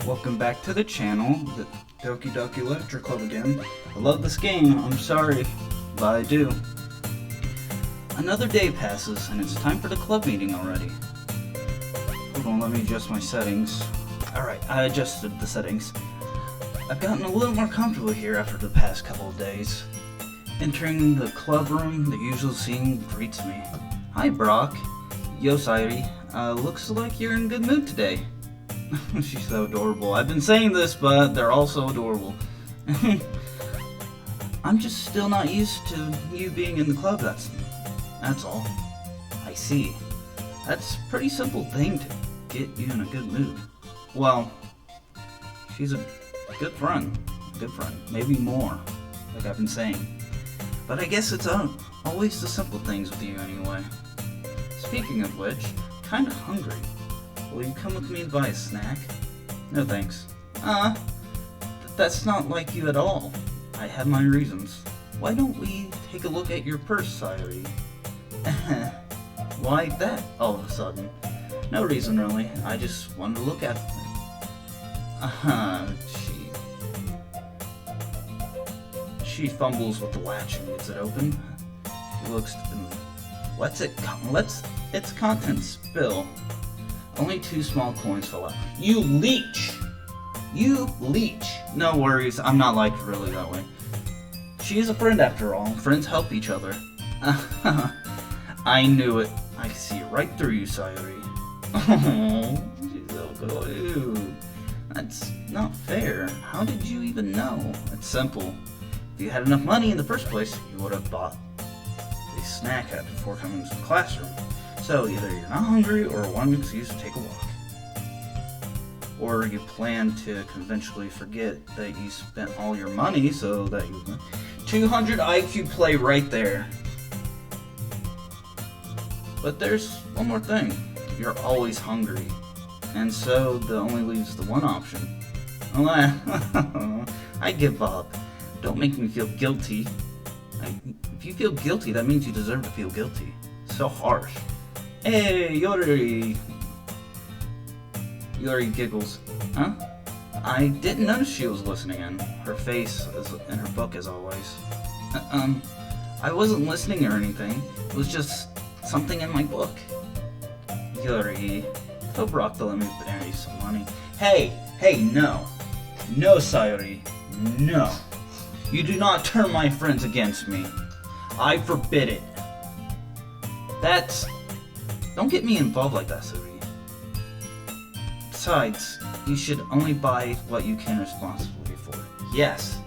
Welcome back to the channel, the Doki Doki Literature Club again. I love this game, I'm sorry, but I do. Another day passes, and it's time for the club meeting already. Hold on, let me adjust my settings. Alright, I adjusted the settings. I've gotten a little more comfortable here after the past couple of days. Entering the club room, the usual scene greets me. Hi, Brock. Yo, Sayuri. Looks like you're in a good mood today. She's so adorable. I've been saying this, but they're all so adorable. I'm just still not used to you being in the club, that's all. I see. That's a pretty simple thing to get you in a good mood. Well, she's a good friend. Maybe more, like I've been saying. But I guess it's always the simple things with you anyway. Speaking of which, kinda hungry. Will you come with me and buy a snack? No thanks. That's not like you at all. I have my reasons. Why don't we take a look at your purse, Sayuri? Why that, all of a sudden? No reason really, I just wanted to look at it. She fumbles with the latch and gets it open. She looks lets its contents spill. Only 2 small coins fell out. You leech! You leech! No worries, I'm not like really that way. She is a friend after all. Friends help each other. I knew it. I see right through you, Sayuri. Oh, she's so good. Ew. That's not fair. How did you even know? It's simple. If you had enough money in the first place, you would have bought a snack before coming to the classroom. So either you're not hungry or one excuse to take a walk. Or you plan to conventionally forget that you spent all your money so that you... 200 IQ play right there. But there's one more thing. You're always hungry. And so that only leaves the one option. I give up. Don't make me feel guilty. If you feel guilty, that means you deserve to feel guilty. So harsh. Hey, Yori giggles. Huh? I didn't notice she was listening in. Her face is in her book as always. I wasn't listening or anything. It was just something in my book. Yori, tell Brock to let me borrow some money. Hey, no. No, Sayuri. No. You do not turn my friends against me. I forbid it. Don't get me involved like that, Sayuri. Besides, you should only buy what you can responsibly afford. Yes.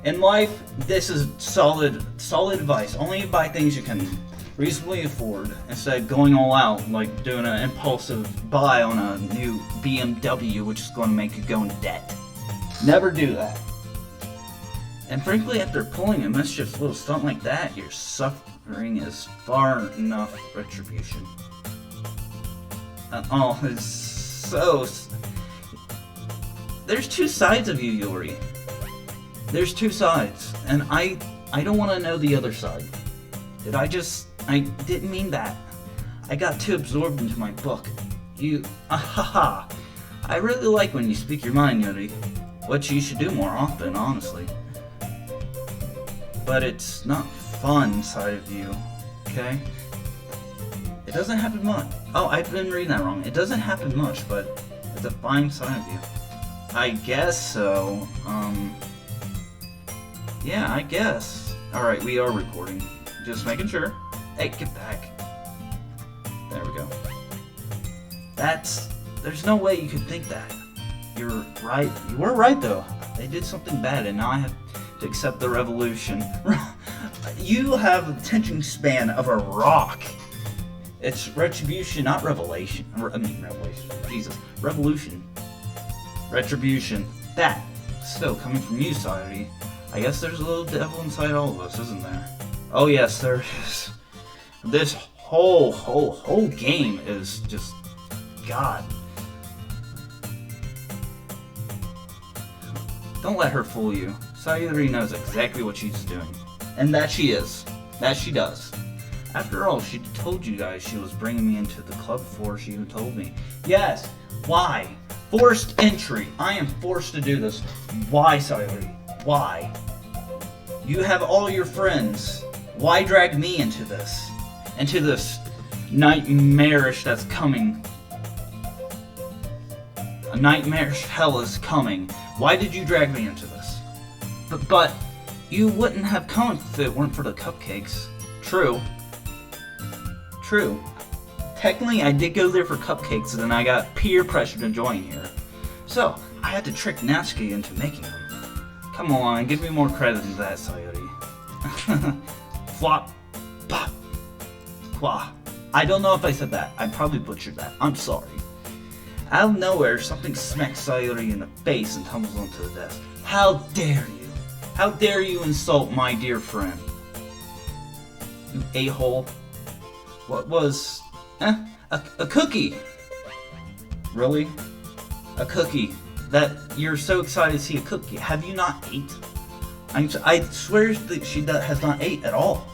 In life, this is solid advice. Only buy things you can reasonably afford instead of going all out, like doing an impulsive buy on a new BMW, which is going to make you go into debt. Never do that. And frankly, after pulling a mischievous little stunt like that, your suffering is far enough retribution. It's so... There's 2 sides of you, Yori. There's 2 sides, and I don't want to know the other side. I didn't mean that. I got too absorbed into my book. I really like when you speak your mind, Yori. Which you should do more often, honestly. But it's not fun side of you, okay? It doesn't happen much. Oh, I've been reading that wrong. It doesn't happen much, but it's a fine side of you. I guess so. Yeah, I guess. Alright, we are recording. Just making sure. Hey, get back. There we go. There's no way you could think that. You're right. You were right, though. They did something bad, and now I have to accept the revolution. You have the attention span of a rock. It's retribution, not revelation. Revelation. Jesus. Revolution. Retribution. That. Still coming from you, Sayuri. I guess there's a little devil inside all of us, isn't there? Oh yes, there is. This whole game is just... God. Don't let her fool you. Sayuri knows exactly what she's doing. And that she is. That she does. After all, she told you guys she was bringing me into the club before she even told me. Yes! Why? Forced entry. I am forced to do this. Why, Sayori? Why? You have all your friends. Why drag me into this? Into this nightmarish that's coming. A nightmarish hell is coming. Why did you drag me into this? But you wouldn't have come if it weren't for the cupcakes. True. True. Technically, I did go there for cupcakes, and then I got peer pressure to join here. So, I had to trick Natsuki into making them. Come on, give me more credit than that, Sayori. Flop. Pop. Qua. I don't know if I said that. I probably butchered that. I'm sorry. Out of nowhere, something smacks Sayori in the face and tumbles onto the desk. How dare you? How dare you insult my dear friend? You a-hole. What was... A cookie! Really? A cookie. That you're so excited to see a cookie. Have you not ate? I swear that she has not ate at all.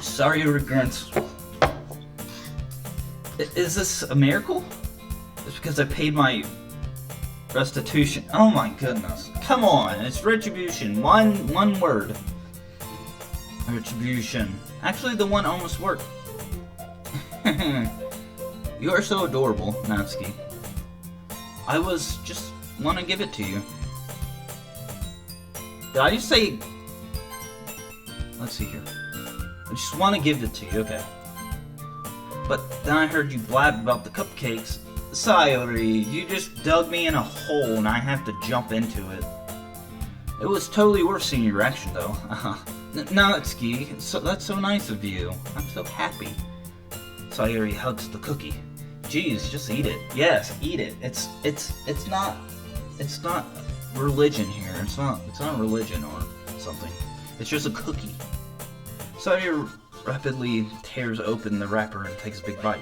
Sorry, regrets. Is this a miracle? It's because I paid my restitution. Oh my goodness. Come on, it's retribution. One word. Retribution. Actually, the one almost worked. You are so adorable, Natsuki. I was just want to give it to you. Did I just say... Let's see here. I just want to give it to you, okay. But then I heard you blab about the cupcakes. Sayori, you just dug me in a hole and I have to jump into it. It was totally worth seeing your reaction, though. Natsuki, that's so nice of you. I'm so happy. Sayori hugs the cookie. Jeez, just eat it. Yes, eat it. It's not religion here. It's not religion or something. It's just a cookie. Sayori rapidly tears open the wrapper and takes a big bite.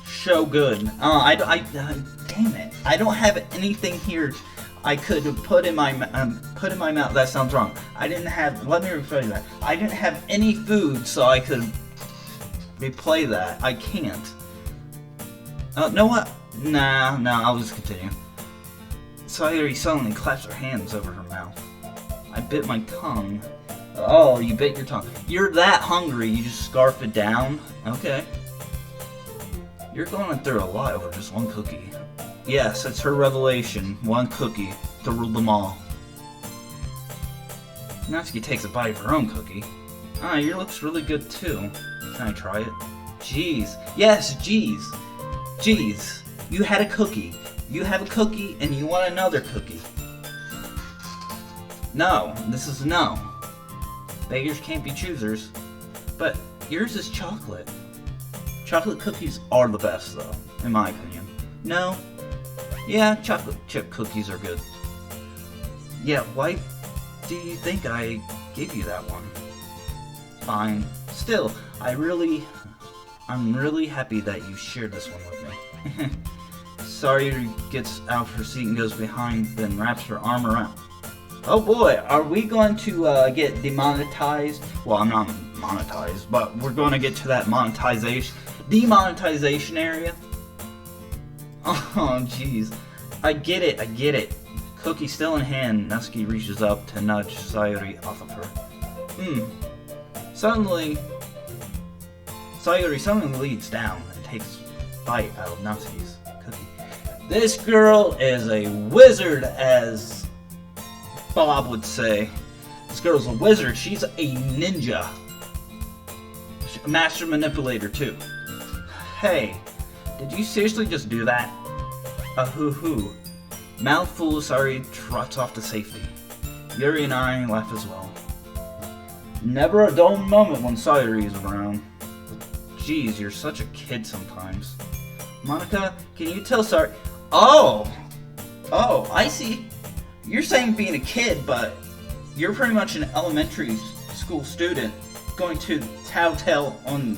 So good. Damn it. I don't have anything here I could put in my mouth. That sounds wrong. Let me rephrase that. I didn't have any food so I could replay that. I can't. Know what? Nah, I'll just continue. Sayori suddenly claps her hands over her mouth. I bit my tongue. Oh, you bit your tongue. You're that hungry, you just scarf it down? Okay. You're going through a lot over just one cookie. Yes, it's her revelation. One cookie to rule them all. Natsuki takes a bite of her own cookie. Yours looks really good too. Can I try it? Jeez. Yes, jeez. Jeez. You had a cookie. You have a cookie and you want another cookie. No, this is no. Beggars can't be choosers. But yours is chocolate. Chocolate cookies are the best though, in my opinion. No? Yeah, chocolate chip cookies are good. Yeah, why do you think I gave you that one? Fine. Still, I'm really happy that you shared this one with me. Sayori gets out of her seat and goes behind, then wraps her arm around. Oh boy, are we going to get demonetized? Well, I'm not monetized, but we're going to get to that demonetization area. Oh, jeez. I get it. Cookie still in hand, Natsuki reaches up to nudge Sayori off of her. Suddenly, Sayori suddenly leads down and takes a bite out of Natsuki's cookie. This girl is a wizard, as Bob would say. This girl's a wizard. She's a ninja. A master manipulator, too. Hey, did you seriously just do that? Hoo-hoo. Mouthful of Sayori trots off to safety. Yuri and I laugh as well. Never a dull moment when Sayori is around. Jeez, you're such a kid sometimes. Monica, can you tell Sayori... Oh, I see. You're saying being a kid, but you're pretty much an elementary school student going to tattletale on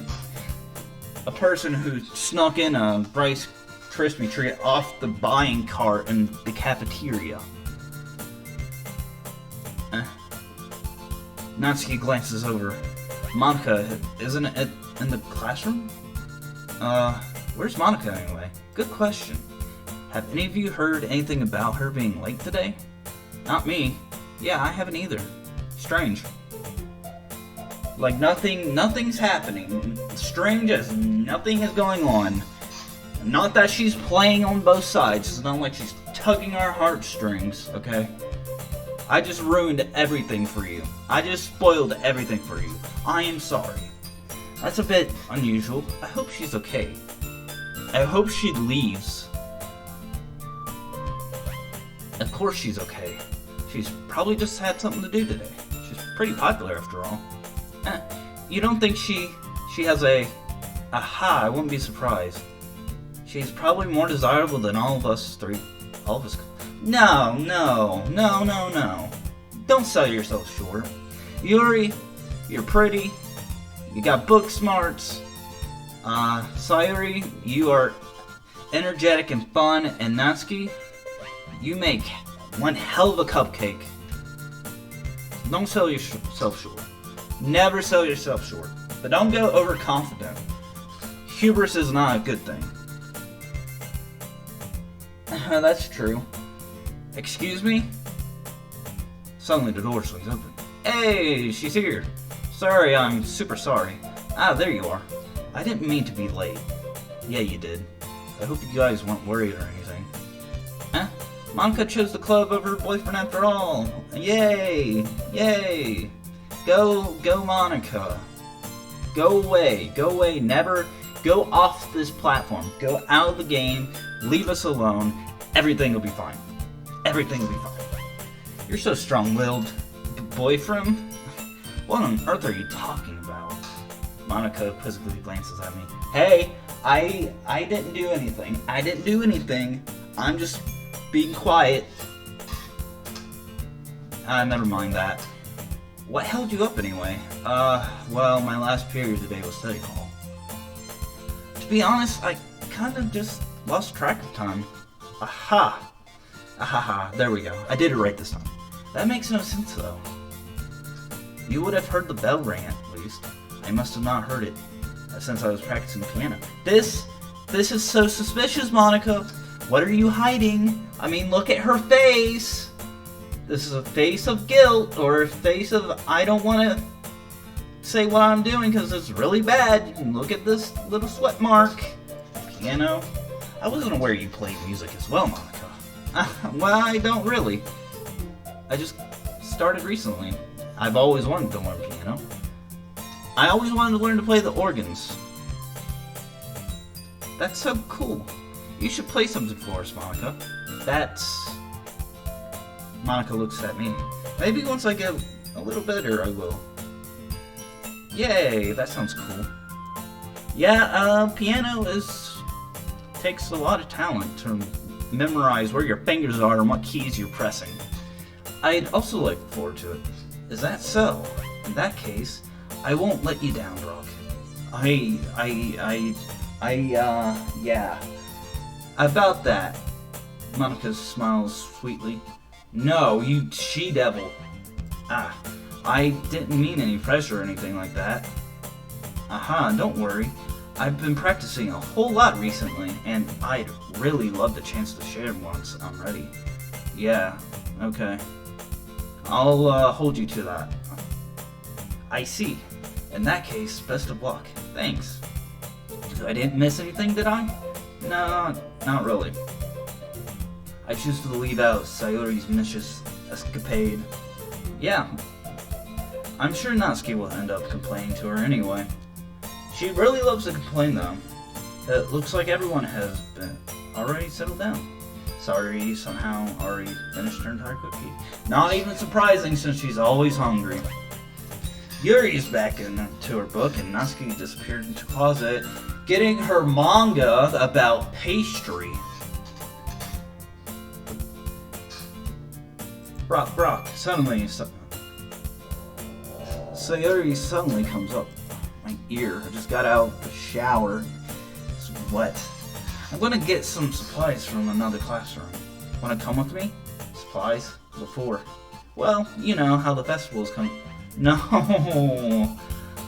a person who snuck in a Rice Krispie treat off the buying cart in the cafeteria. Natsuki glances over. Monica, isn't it in the classroom? Where's Monica anyway? Good question. Have any of you heard anything about her being late today? Not me. Yeah, I haven't either. Strange. Like nothing's happening. Strange as nothing is going on. Not that she's playing on both sides. It's not like she's tugging our heartstrings, okay? I just ruined everything for you. I just spoiled everything for you. I am sorry. That's a bit unusual. I hope she's okay. I hope she leaves. Of course she's okay. She's probably just had something to do today. She's pretty popular after all. You don't think she has a... Aha, I wouldn't be surprised. She's probably more desirable than all of us three. All of us... No. Don't sell yourself short. Yuri, you're pretty. You got book smarts. Sayuri, you are energetic and fun. And Natsuki, you make one hell of a cupcake. Don't sell yourself short. Never sell yourself short. But don't go overconfident. Hubris is not a good thing. That's true. Excuse me? Suddenly the door swings open. Hey, she's here. Sorry, I'm super sorry. Ah, there you are. I didn't mean to be late. Yeah, you did. I hope you guys weren't worried or anything. Monica chose the club over her boyfriend after all. Yay! Yay! Go Monica. Go away, never go off this platform. Go out of the game, leave us alone. Everything will be fine. Everything will be fine. You're so strong-willed. Boyfriend? What on earth are you talking about? Monica quizzically glances at me. Hey, I didn't do anything. I didn't do anything. I'm just being quiet. Never mind that. What held you up anyway? Well, my last period today was study hall. To be honest, I kind of just lost track of time. Aha! Ahaha, there we go. I did it right this time. That makes no sense though. You would have heard the bell ring at least. I must have not heard it, since I was practicing the piano. This is so suspicious, Monica. What are you hiding? I mean, look at her face. This is a face of guilt, or a face of I don't want to say what I'm doing because it's really bad. You can look at this little sweat mark. Piano. I wasn't aware you played music as well, Monica. Well, I don't really. I just started recently. I've always wanted to learn piano. I always wanted to learn to play the organs. That's so cool. You should play something for us, Monica. Monica looks at me. Maybe once I get a little better, I will. Yay, that sounds cool. Yeah, piano takes a lot of talent to memorize where your fingers are and what keys you're pressing. I'd also look forward to it. Is that so? In that case, I won't let you down, Brock. Yeah. About that. Monica smiles sweetly. No, you she-devil. I didn't mean any pressure or anything like that. Aha, don't worry. I've been practicing a whole lot recently, and I'd really love the chance to share once I'm ready. Yeah, okay. I'll hold you to that. I see. In that case, best of luck. Thanks. I didn't miss anything, did I? No, not really. I choose to leave out Sayori's mischievous escapade. Yeah. I'm sure Natsuki will end up complaining to her anyway. She really loves to complain though. It looks like everyone has been already settled down. Sayori somehow already finished her entire cookie. Not even surprising since she's always hungry. Yuri's back into her book and Natsuki disappeared into the closet, getting her manga about pastry. Brock, suddenly, Sayori suddenly comes up my ear. I just got out of the shower. It's wet. I'm gonna get some supplies from another classroom. Wanna come with me? Supplies? Before? Well, you know how the festivals come. No,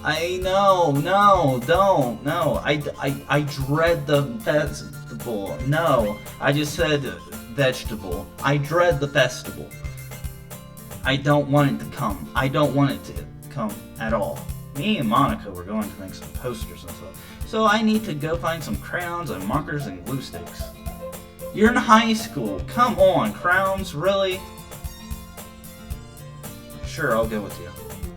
I know, no, don't, no. I dread the festival. No, I just said vegetable. I dread the festival. I don't want it to come. I don't want it to come at all. Me and Monica were going to make some posters and stuff. So I need to go find some crayons and markers and glue sticks. You're in high school. Come on, crowns, really? Sure, I'll go with you.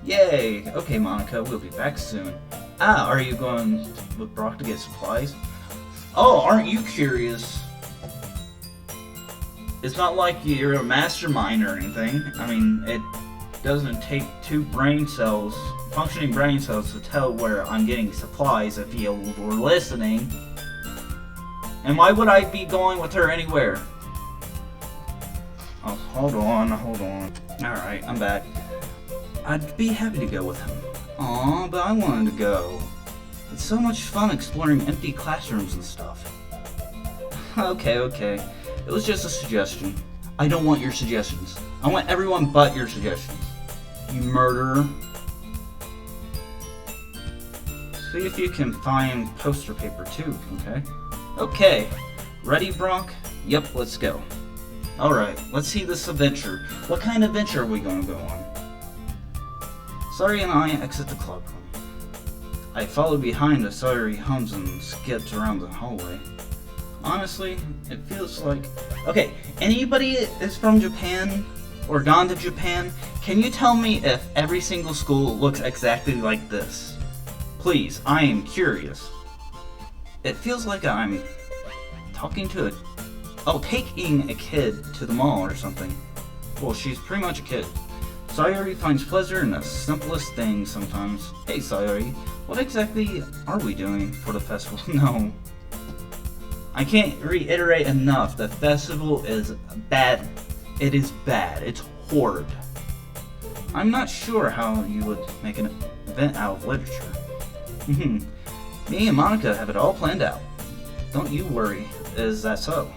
Yay! Okay, Monica, we'll be back soon. Ah, are you going with Brock to get supplies? Oh, aren't you curious? It's not like you're a mastermind or anything. I mean, it doesn't take two functioning brain cells to tell where I'm getting supplies if you were listening. And why would I be going with her anywhere? Oh, hold on. Alright, I'm back. I'd be happy to go with him. Aw, but I wanted to go. It's so much fun exploring empty classrooms and stuff. Okay. It was just a suggestion. I don't want your suggestions. I want everyone but your suggestions. You murderer. See if you can find poster paper too, okay? Okay. Ready, Brock? Yep, let's go. Alright, let's see this adventure. What kind of adventure are we going to go on? Sayori and I exit the clubroom. I follow behind as Sayori hums and skips around the hallway. Honestly, it feels like... Okay, anybody is from Japan or gone to Japan, can you tell me if every single school looks exactly like this? Please, I am curious. It feels like I'm taking a kid to the mall or something. Well, she's pretty much a kid. Sayori finds pleasure in the simplest things sometimes. Hey Sayori, what exactly are we doing for the festival? No. I can't reiterate enough, the festival is bad. It is bad. It's horrid. I'm not sure how you would make an event out of literature. Me and Monica have it all planned out. Don't you worry, is that so?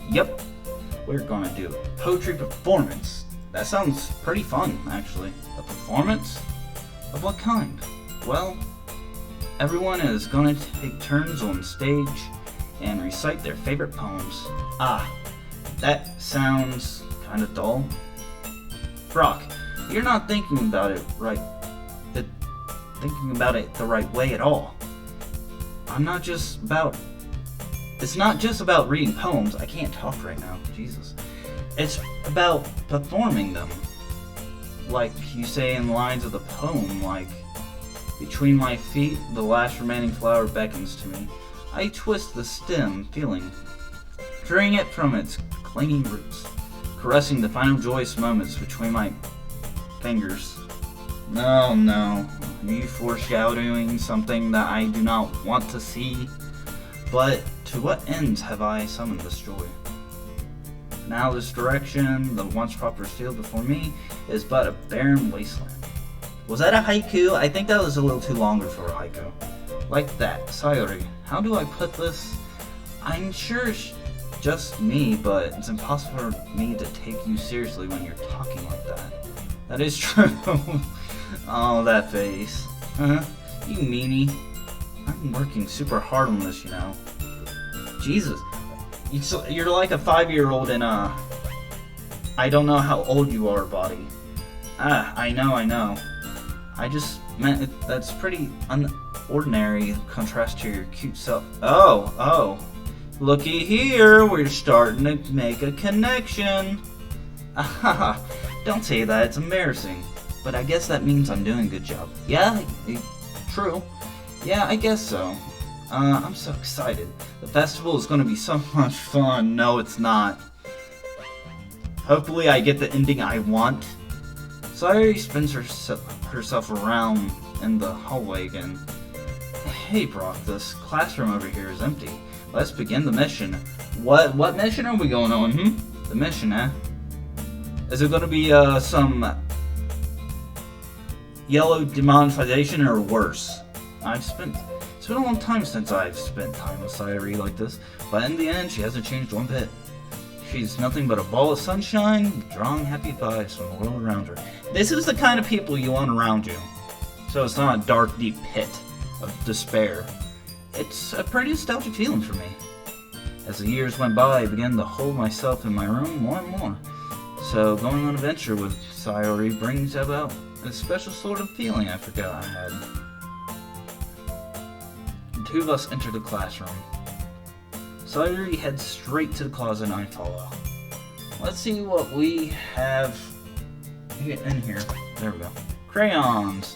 Yep. We're gonna do a poetry performance. That sounds pretty fun, actually. A performance? Of what kind? Well, everyone is gonna take turns on stage and recite their favorite poems. Ah, that sounds kind of dull. Brock, you're not thinking about it the right way at all. It's not just about reading poems. I can't talk right now, Jesus. It's about performing them. Like you say in the lines of the poem, like, between my feet, the last remaining flower beckons to me. I twist the stem, feeling, freeing it from its clinging roots, caressing the final joyous moments between my fingers. No, you foreshadowing something that I do not want to see. But to what ends have I summoned this joy? Now this direction, the once prosperous field before me, is but a barren wasteland. Was that a haiku? I think that was a little too longer for a haiku. Like that. Sayori, how do I put this? I'm sure it's just me, but it's impossible for me to take you seriously when you're talking like that. That is true. Oh, that face. You meanie. I'm working super hard on this, you know. Jesus. You're like a 5-year-old in a... I don't know how old you are, body. I know. I just meant that's pretty unordinary contrast to your cute self. Oh. Looky here, we're starting to make a connection. Don't say that, it's embarrassing. But I guess that means I'm doing a good job. Yeah, true. Yeah, I guess so. I'm so excited. The festival is going to be so much fun. No, it's not. Hopefully I get the ending I want. Sayori spins herself around in the hallway again. Hey Brock, this classroom over here is empty. Let's begin the mission. What mission are we going on, The mission, eh? Is it going to be some yellow demonetization or worse? It's been a long time since I've spent time with Sayori like this, but in the end, she hasn't changed one bit. She's nothing but a ball of sunshine, drawing happy vibes from the world around her. This is the kind of people you want around you. So it's not a dark, deep pit of despair. It's a pretty nostalgic feeling for me. As the years went by, I began to hold myself in my room more and more. So going on an adventure with Sayori brings about a special sort of feeling I forgot I had. The two of us enter the classroom. Sayori heads straight to the closet and I follow. Let's see what we have in here. There we go. Crayons.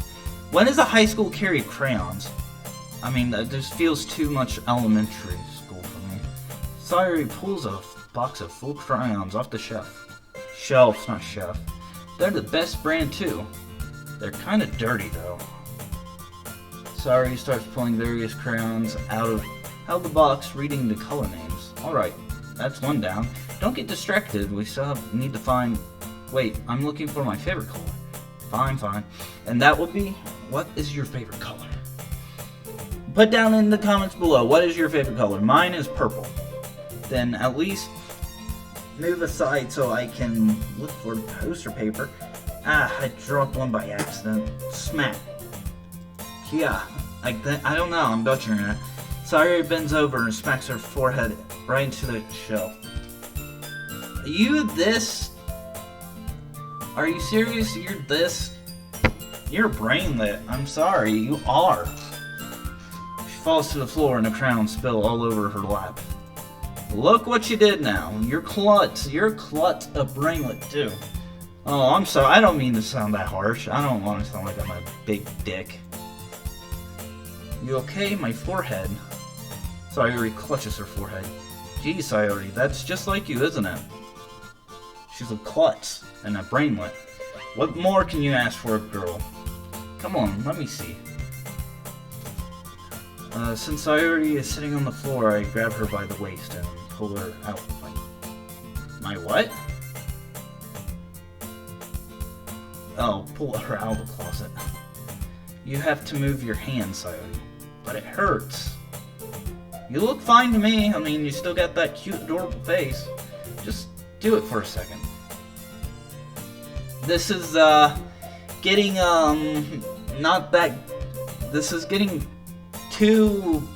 When does a high school carry crayons? I mean, that just feels too much elementary school for me. Sayori pulls a box of full crayons off the shelf. Shelf, not chef. They're the best brand too. They're kind of dirty though. Sayori starts pulling various crayons out of the box, reading the color names. Alright, that's one down. Don't get distracted, we still need to find... Wait, I'm looking for my favorite color. Fine. And that would be, what is your favorite color? Put down in the comments below, what is your favorite color? Mine is purple. Then at least move aside so I can look for poster paper. I dropped one by accident. Smack. Yeah, I don't know, I'm butchering it. Sayori bends over and smacks her forehead right into the shelf. You this? Are you serious? You're this? You're brainlet. I'm sorry, you are. She falls to the floor and the crayons spill all over her lap. Look what you did now. You're klutz a brainlet too. Oh, I'm sorry. I don't mean to sound that harsh. I don't want to sound like I'm a big dick. You okay? My forehead. Sayori clutches her forehead. Gee, Sayori, that's just like you, isn't it? She's a klutz and a brainlet. What more can you ask for a girl? Come on, let me see. Since Sayori is sitting on the floor, I grab her by the waist and pull her out. My what? Oh, pull her out of the closet. You have to move your hand, Sayori. But it hurts. You look fine to me. I mean, you still got that cute, adorable face. Just do it for a second. This is, getting, not that... This is getting too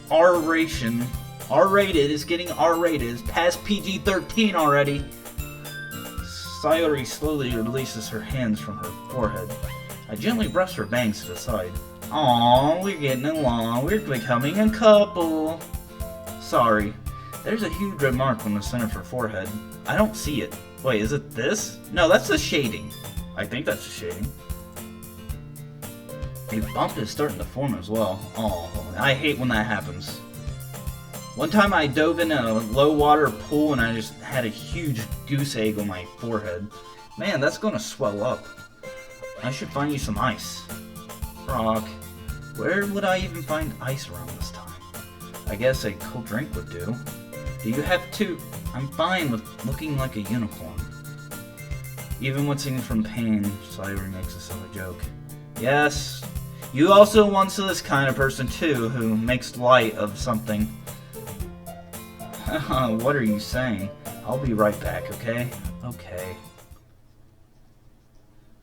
R-ration. R-rated. It's getting R-rated. It's past PG-13 already. Sayori slowly releases her hands from her forehead. I gently brush her bangs to the side. Aww, we're getting along. We're becoming a couple. Sorry. There's a huge red mark on the center of her forehead. I don't see it. Wait, is it this? No, that's the shading. I think that's the shading. A bump is starting to form as well. Oh, I hate when that happens. One time I dove in a low water pool and I just had a huge goose egg on my forehead. Man, that's gonna swell up. I should find you some ice. Rock. Where would I even find ice around this time? I guess a cold drink would do. Do you have to? I'm fine with looking like a unicorn. Even when singing from pain, Sayori makes a silly joke. Yes, you also once this kind of person too, who makes light of something. What are you saying? I'll be right back, okay? Okay.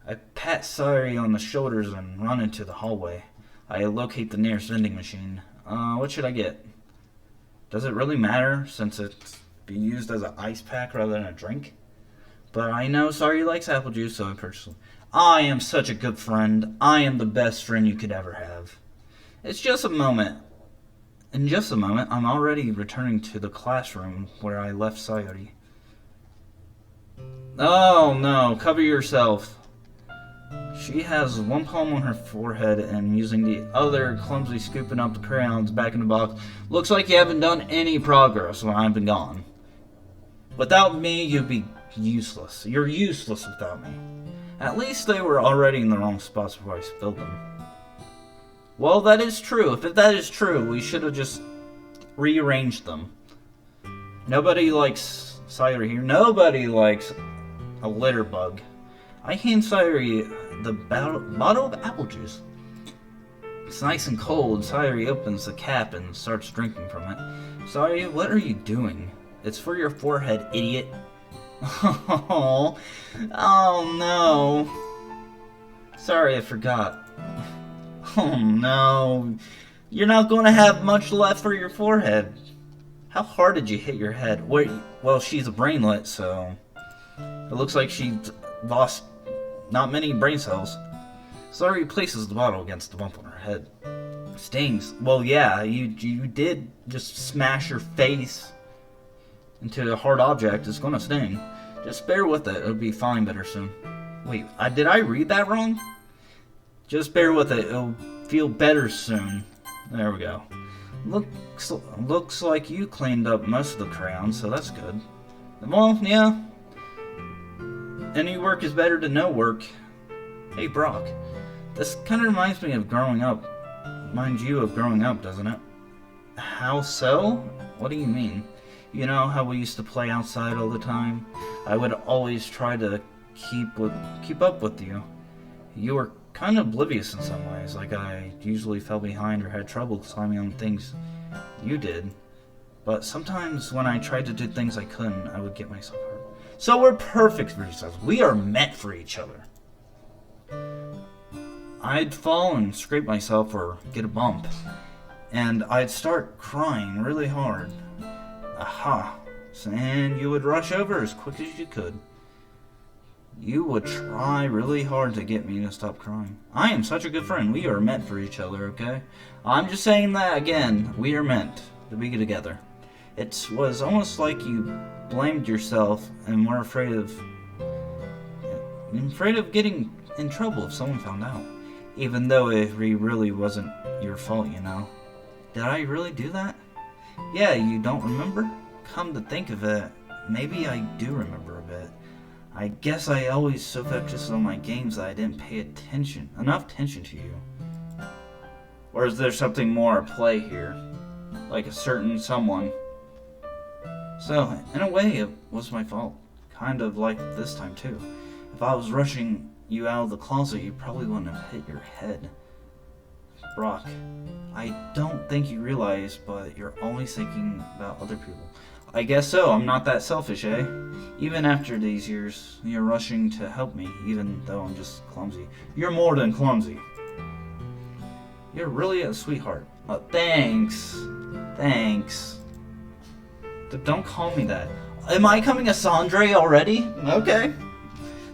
I pat Sayori on the shoulders and run into the hallway. I locate the nearest vending machine. What should I get? Does it really matter, since it's being used as an ice pack rather than a drink? But I know Sayori likes apple juice, so I purchase it. I am such a good friend. I am the best friend you could ever have. It's just a moment. In just a moment, I'm already returning to the classroom where I left Sayori. Oh no, cover yourself. She has one palm on her forehead and using the other clumsily scooping up the crayons back in the box. Looks like you haven't done any progress when I've been gone. Without me, you'd be useless. You're useless without me. At least they were already in the wrong spots before I spilled them. Well, that is true. If that is true, we should have just rearranged them. Nobody likes Sayori here. Nobody likes a litter bug. I hand Sayori the bottle of apple juice. It's nice and cold. Sayori opens the cap and starts drinking from it. Sayori, what are you doing? It's for your forehead, idiot. Oh no. Sorry, I forgot. Oh no. You're not going to have much left for your forehead. How hard did you hit your head? Well, she's a brainlet, so it looks like she lost not many brain cells. Tsundere places the bottle against the bump on her head. Stings. Well, yeah, you did just smash your face into a hard object. It's gonna sting. Just bear with it. It'll be fine better soon. Wait, did I read that wrong? Just bear with it. It'll feel better soon. There we go. Looks like you cleaned up most of the crayons, so that's good. Well, yeah. Any work is better than no work. Hey, Brock. This kind of reminds me of growing up. Mind you, of growing up, doesn't it? How so? What do you mean? You know how we used to play outside all the time? I would always try to keep up with you. You were kind of oblivious in some ways, like I usually fell behind or had trouble climbing on things you did. But sometimes when I tried to do things I couldn't, I would get myself hurt. So we're perfect for each other. We are meant for each other. I'd fall and scrape myself or get a bump, and I'd start crying really hard. Aha. And you would rush over as quick as you could. You would try really hard to get me to stop crying. I am such a good friend. We are meant for each other, okay? I'm just saying that again. We are meant to be together. It was almost like you blamed yourself and were afraid of getting in trouble if someone found out. Even though it really wasn't your fault, you know. Did I really do that? Yeah, you don't remember? Come to think of it, maybe I do remember a bit. I guess I always so focused on my games that I didn't pay enough attention to you. Or is there something more at play here? Like a certain someone? So, in a way, it was my fault. Kind of like this time, too. If I was rushing you out of the closet, you probably wouldn't have hit your head. Brock, I don't think you realize, but you're always thinking about other people. I guess so. I'm not that selfish, eh? Even after these years, you're rushing to help me, even though I'm just clumsy. You're more than clumsy. You're really a sweetheart. Thanks. Thanks. Don't call me that. Am I coming a Tsundere already? Okay.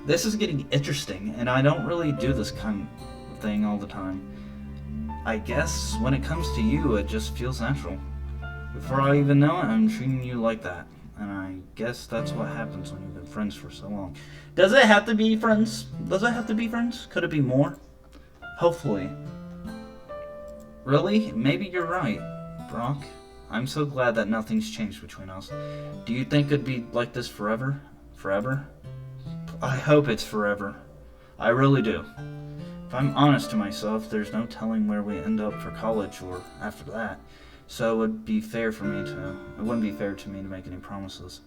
This is getting interesting, and I don't really do this kind of thing all the time. I guess when it comes to you, it just feels natural. Before I even know it, I'm treating you like that. And I guess that's what happens when you've been friends for so long. Does it have to be friends? Does it have to be friends? Could it be more? Hopefully. Really? Maybe you're right, Brock. I'm so glad that nothing's changed between us. Do you think it'd be like this forever? Forever? I hope it's forever. I really do. If I'm honest to myself, there's no telling where we end up for college or after that. So it wouldn't be fair to me to make any promises.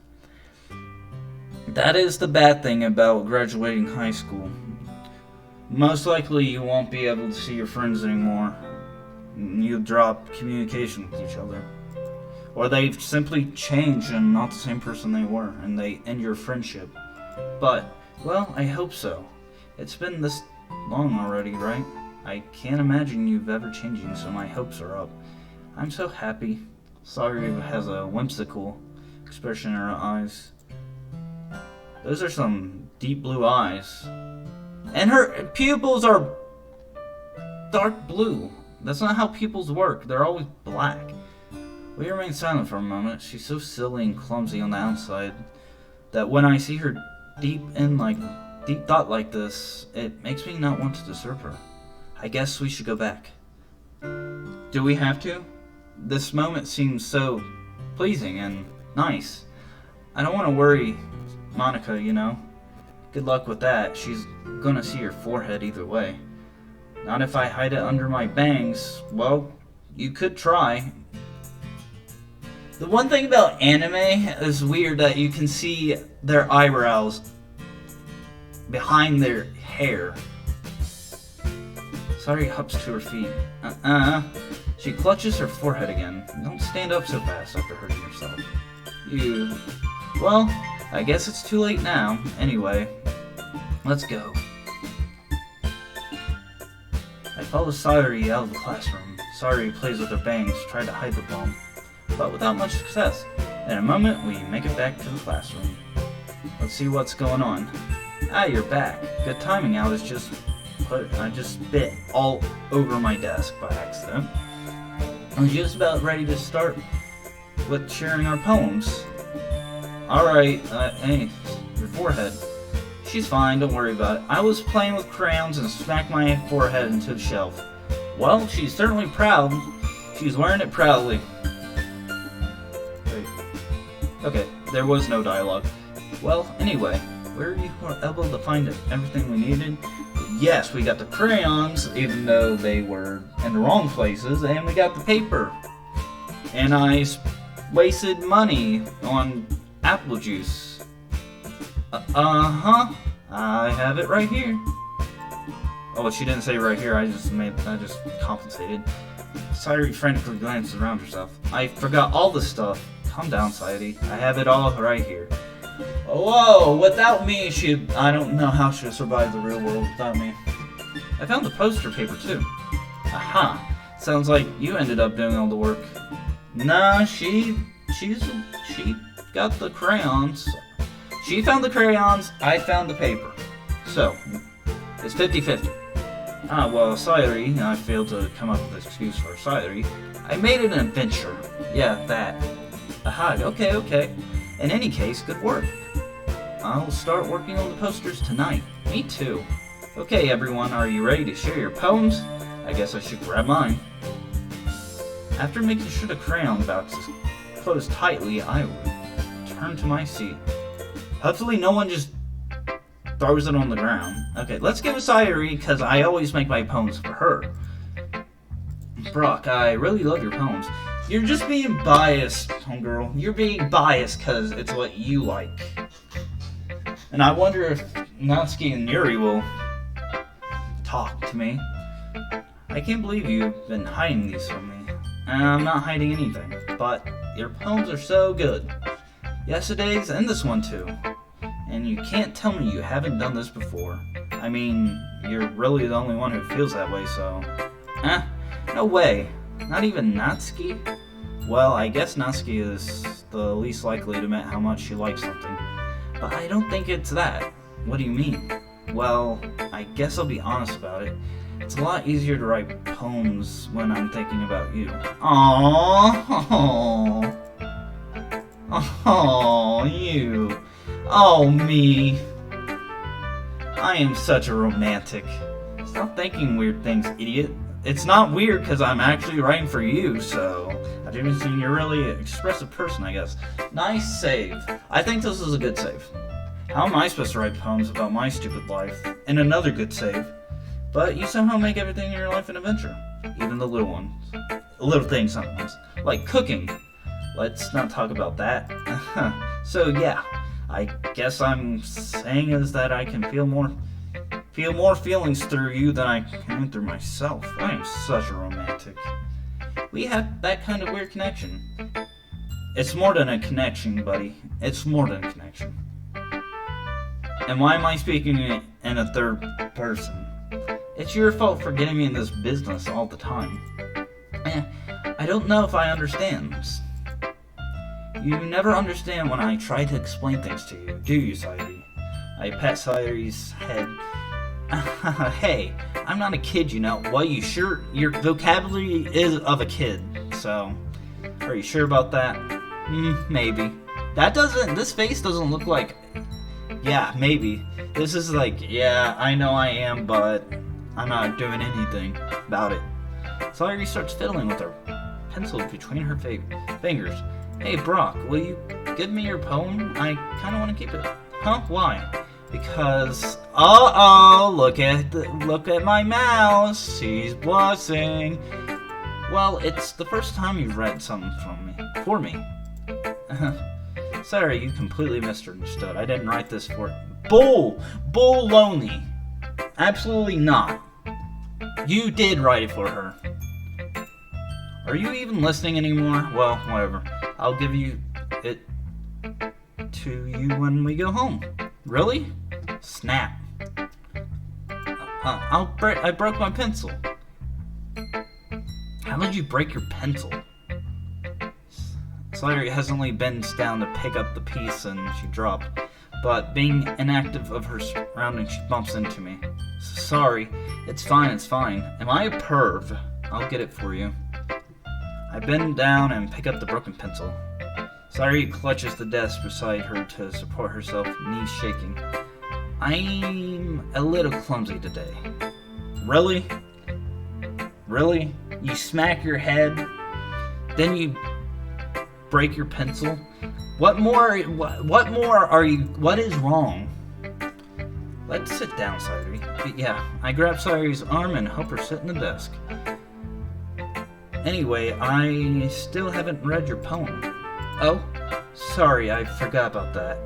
That is the bad thing about graduating high school. Most likely you won't be able to see your friends anymore. You'll drop communication with each other. Or they've simply changed and not the same person they were, and they end your friendship. But, well, I hope so. It's been this long already, right? I can't imagine you've ever changing, so my hopes are up. I'm so happy. Tsundere has a whimsical expression in her eyes. Those are some deep blue eyes. And her pupils are dark blue. That's not how pupils work. They're always black. We remain silent for a moment. She's so silly and clumsy on the outside that when I see her deep thought like this, it makes me not want to disturb her. I guess we should go back. Do we have to? This moment seems so pleasing and nice. I don't want to worry Monica, you know. Good luck with that. She's gonna see your forehead either way. Not if I hide it under my bangs. Well, you could try. The one thing about anime is weird that you can see their eyebrows behind their hair. Tsundere hops to her feet. She clutches her forehead again. Don't stand up so fast after hurting yourself. Well, I guess it's too late now. Anyway, let's go. I followed Sayuri out of the classroom. Sayuri plays with her bangs, tried to hide the bomb, but without much success. In a moment, we make it back to the classroom. Let's see what's going on. Ah, you're back. Good timing. I just spit all over my desk by accident. I was just about ready to start with sharing our poems. Alright, hey, your forehead. She's fine, don't worry about it. I was playing with crayons and smacked my forehead into the shelf. Well, she's certainly proud. She's wearing it proudly. Wait. Okay, there was no dialogue. Well, anyway, were you able to find everything we needed? Yes, we got the crayons, even though they were in the wrong places, and we got the paper. And I wasted money on apple juice. Uh-huh. I have it right here. Oh, she didn't say right here. I just compensated. Sayuri frantically glanced around herself. I forgot all the stuff. Calm down, Sayuri. I have it all right here. Whoa! Without me, I don't know how she'll survive the real world without me. I found the poster paper too. Aha! Sounds like you ended up doing all the work. Nah, she got the crayons. She found the crayons, I found the paper. So, it's 50-50. Ah, well, Sayuri, I failed to come up with an excuse for Sayuri. I made it an adventure. Yeah, that. Aha, okay. In any case, good work. I'll start working on the posters tonight. Me too. Okay, everyone, are you ready to share your poems? I guess I should grab mine. After making sure the crayon box is closed tightly, I return to my seat. Hopefully no one just throws it on the ground. Okay, let's give it Sayuri, because I always make my poems for her. Brock, I really love your poems. You're just being biased, homegirl. You're being biased because it's what you like. And I wonder if Natsuki and Yuri will talk to me. I can't believe you've been hiding these from me. And I'm not hiding anything, but your poems are so good. Yesterday's and this one too. And you can't tell me you haven't done this before. I mean, you're really the only one who feels that way, so... no way. Not even Natsuki? Well, I guess Natsuki is the least likely to admit how much she likes something. But I don't think it's that. What do you mean? Well, I guess I'll be honest about it. It's a lot easier to write poems when I'm thinking about you. Aww. Oh, you. Oh, me. I am such a romantic. Stop thinking weird things, idiot. It's not weird because I'm actually writing for you, so... I didn't see you're really an expressive person, I guess. Nice save. I think this is a good save. How am I supposed to write poems about my stupid life? And another good save. But you somehow make everything in your life an adventure. Even the little ones. Little things sometimes. Like cooking. Let's not talk about that. So yeah, I guess I'm saying is that I can feel more feelings through you than I can through myself. I am such a romantic. We have that kind of weird connection. It's more than a connection, buddy. It's more than a connection. And why am I speaking in a third person? It's your fault for getting me in this business all the time. I don't know if I understand. You never understand when I try to explain things to you, do you, Sayuri? I pat Sayuri's head. Hey, I'm not a kid, you know. Well, you sure? Your vocabulary is of a kid, so... Are you sure about that? Maybe. This face doesn't look like... Yeah, maybe. This is like, yeah, I know I am, but I'm not doing anything about it. Sayuri starts fiddling with her pencil between her fingers. Hey, Brock, will you give me your poem? I kind of want to keep it. Huh? Why? Because, look at my mouse. She's blushing. Well, it's the first time you've read something for me. Sorry, you completely misunderstood. I didn't write this for... Baloney. Absolutely not. You did write it for her. Are you even listening anymore? Well, whatever. I'll give you it to you when we go home. Really? Snap. I broke my pencil. How did you break your pencil? Sayuri hesitantly bends down to pick up the piece and she dropped. But being inactive of her surroundings, she bumps into me. Sorry, it's fine, it's fine. Am I a perv? I'll get it for you. I bend down and pick up the broken pencil. Sayuri clutches the desk beside her to support herself, knees shaking. I'm a little clumsy today. Really? Really? You smack your head, then you break your pencil? What more are you, what is wrong? Let's sit down, Sayuri. Yeah, I grab Sayuri's arm and help her sit in the desk. Anyway, I still haven't read your poem. Oh, sorry, I forgot about that.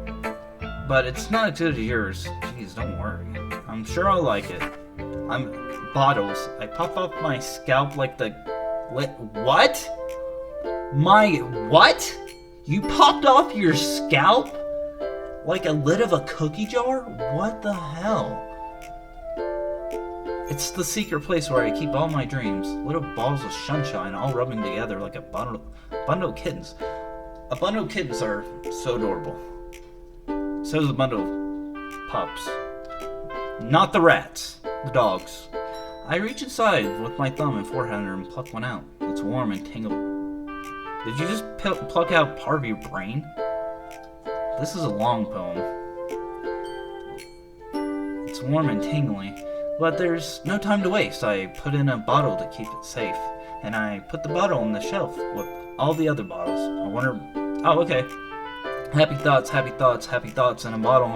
But it's not as good as yours. Jeez, don't worry. I'm sure I'll like it. Bottles. I pop off my scalp like the... What? My what? You popped off your scalp? Like a lid of a cookie jar? What the hell? It's the secret place where I keep all my dreams. Little balls of sunshine all rubbing together like a bundle of kittens. A bundle of kittens are so adorable. So is a bundle of pups. Not the rats. The dogs. I reach inside with my thumb and forehead and pluck one out. It's warm and tangled. Did you just pluck out part of your brain? This is a long poem. It's warm and tingly, but there's no time to waste. I put in a bottle to keep it safe, and I put the bottle on the shelf with all the other bottles. I wonder... Oh, okay. Happy thoughts, and a bottle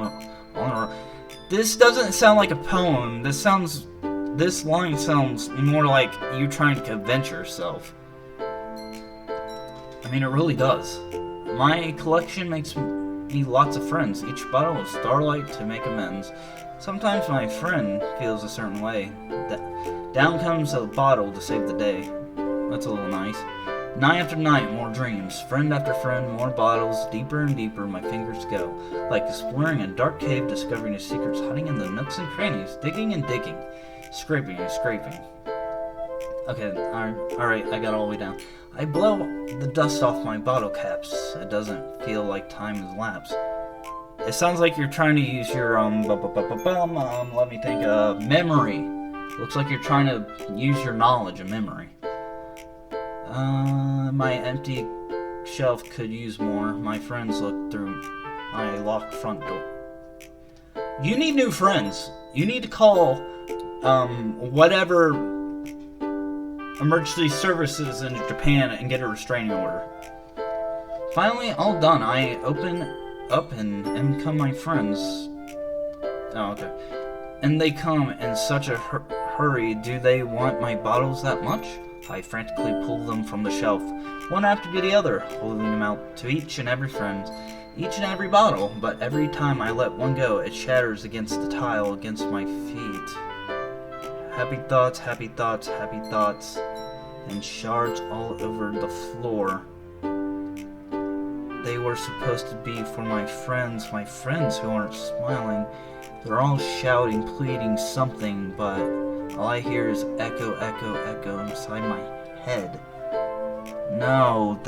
on... This doesn't sound like a poem. This line sounds more like you trying to convince yourself. I mean, it really does. My collection makes me lots of friends. Each bottle is starlight to make amends. Sometimes my friend feels a certain way. Down comes a bottle to save the day. That's a little nice. Night after night, more dreams. Friend after friend, more bottles. Deeper and deeper my fingers go. Like exploring a dark cave, discovering the secrets hiding in the nooks and crannies. Digging and digging. Scraping and scraping. Okay, alright, I got all the way down. I blow the dust off my bottle caps. It doesn't feel like time has lapsed. It sounds like you're trying to use your, let me think, memory. Looks like you're trying to use your knowledge and memory. My empty shelf could use more. My friends look through my locked front door. You need new friends. You need to call, whatever emergency services in Japan and get a restraining order. Finally, all done. I open up and in come my friends. Oh, okay. And they come in such a hurry. Do they want my bottles that much? I frantically pull them from the shelf, one after the other, holding them out to each and every friend, each and every bottle, but every time I let one go, it shatters against the tile against my feet. Happy thoughts, and shards all over the floor. They were supposed to be for my friends who aren't smiling. They're all shouting, pleading something, but all I hear is echo, echo, echo inside my head. No,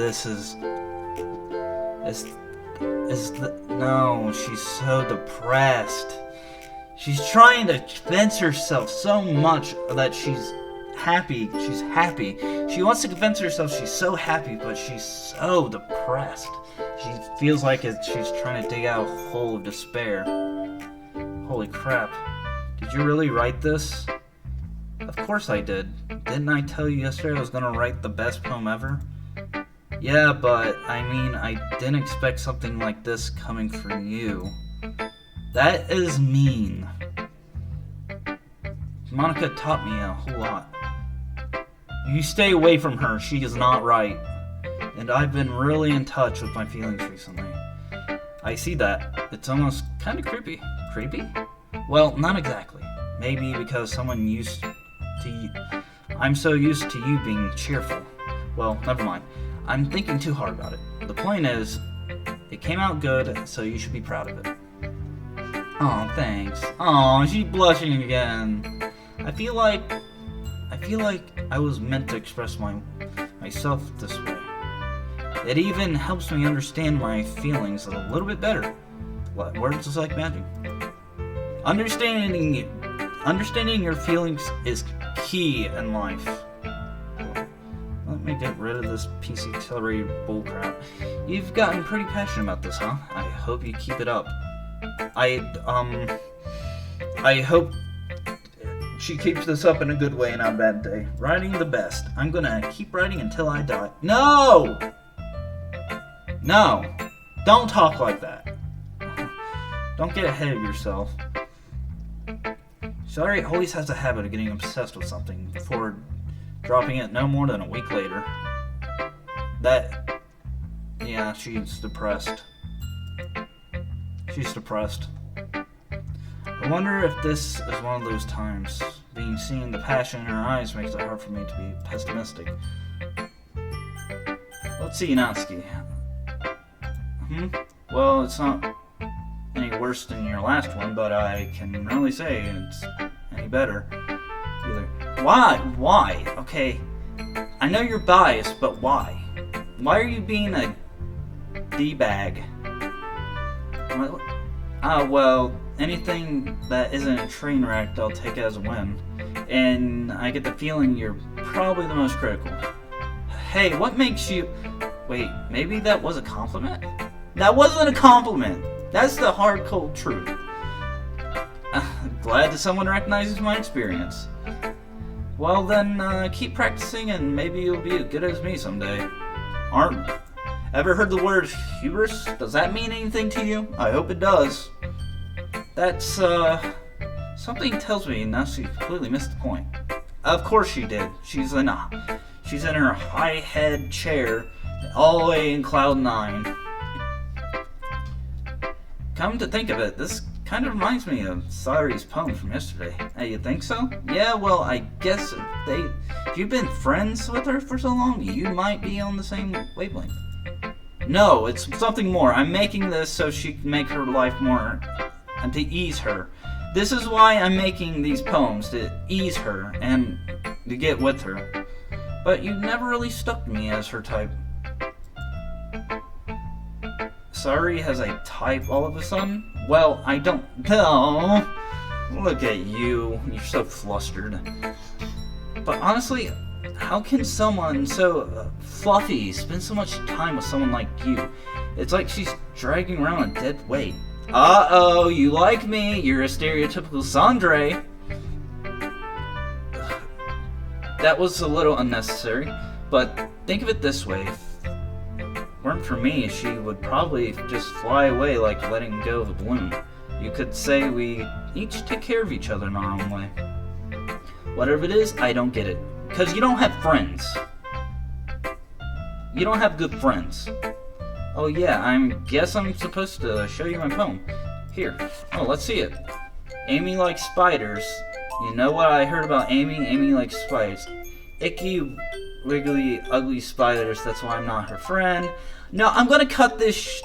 no, she's so depressed. She's trying to convince herself so much that she's happy. She's happy. She wants to convince herself she's so happy, but she's so depressed. She feels like she's trying to dig out a hole of despair. Holy crap. Did you really write this? Of course I did. Didn't I tell you yesterday I was gonna write the best poem ever? Yeah, but I mean, I didn't expect something like this coming from you. That is mean. Monica taught me a whole lot. You stay away from her, she is not right. And I've been really in touch with my feelings recently. I see that. It's almost kind of creepy. Creepy? Well, not exactly. Maybe because someone used to you. I'm so used to you being cheerful. Well, never mind. I'm thinking too hard about it. The point is, it came out good, so you should be proud of it. Aw, thanks. Aw, she's blushing again. I feel I feel like I was meant to express myself this way. It even helps me understand my feelings a little bit better. Words is like magic. Understanding your feelings is key in life. Let me get rid of this PC accelerated bullcrap. You've gotten pretty passionate about this, huh? I hope you keep it up. I hope she keeps this up in a good way and on a bad day. Writing the best. I'm gonna keep writing until I die. No! No! Don't talk like that. Don't get ahead of yourself. Tsundere always has a habit of getting obsessed with something before dropping it no more than a week later. Yeah, she's depressed. She's depressed. I wonder if this is one of those times. Seeing the passion in her eyes makes it hard for me to be pessimistic. Let's see, Natsuki. Well, it's not any worse than your last one, but I can really say it's any better either. Why? Okay, I know you're biased, but why? Why are you being a D-bag? Well, anything that isn't a train wreck, I'll take as a win. And I get the feeling you're probably the most critical. Hey, what makes you... Wait, maybe that was a compliment? That wasn't a compliment! That's the hard, cold truth. Glad that someone recognizes my experience. Well then, keep practicing and maybe you'll be as good as me someday. Ever heard the word hubris? Does that mean anything to you? I hope it does. That's, something tells me Natsuki completely missed the point. Of course she did. She's in her high head chair, all the way in Cloud 9. Come to think of it, this kind of reminds me of Tsundere's poem from yesterday. Hey, you think so? Yeah, well, I guess if you've been friends with her for so long, you might be on the same wavelength. No, it's something more. I'm making this so she can make her life more, and to ease her. This is why I'm making these poems, to ease her and to get with her. But you never really stuck to me as her type. Tsundere has a type all of a sudden? Well, I don't know. Look at you. You're so flustered. But honestly, how can someone so fluffy spend so much time with someone like you? It's like she's dragging around a dead weight. Uh-oh, you like me. You're a stereotypical Tsundere. That was a little unnecessary, but think of it this way. If it weren't for me, she would probably just fly away like letting go of a balloon. You could say we each take care of each other in our own way. Whatever it is, I don't get it. Because you don't have friends. You don't have good friends. Oh yeah, guess I'm supposed to show you my poem. Here. Oh, let's see it. Amy likes spiders. You know what I heard about Amy? Amy likes spiders. Icky, wiggly, ugly spiders. That's why I'm not her friend. No, I'm gonna cut this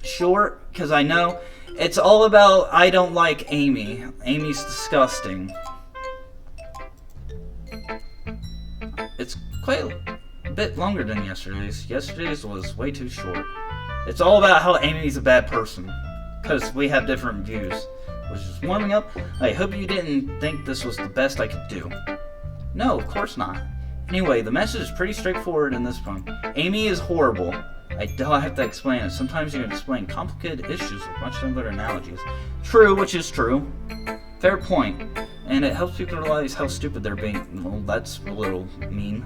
short, because I know it's all about I don't like Amy. Amy's disgusting. It's quite a bit longer than yesterday's. Yesterday's was way too short. It's all about how Amy's a bad person, because we have different views. Was just warming up. I hope you didn't think this was the best I could do. No, of course not. Anyway, the message is pretty straightforward in this poem. Amy is horrible. I don't have to explain it. Sometimes you can explain complicated issues with much simpler analogies. True, which is true. Fair point. And it helps people realize how stupid they're being. Well, that's a little mean.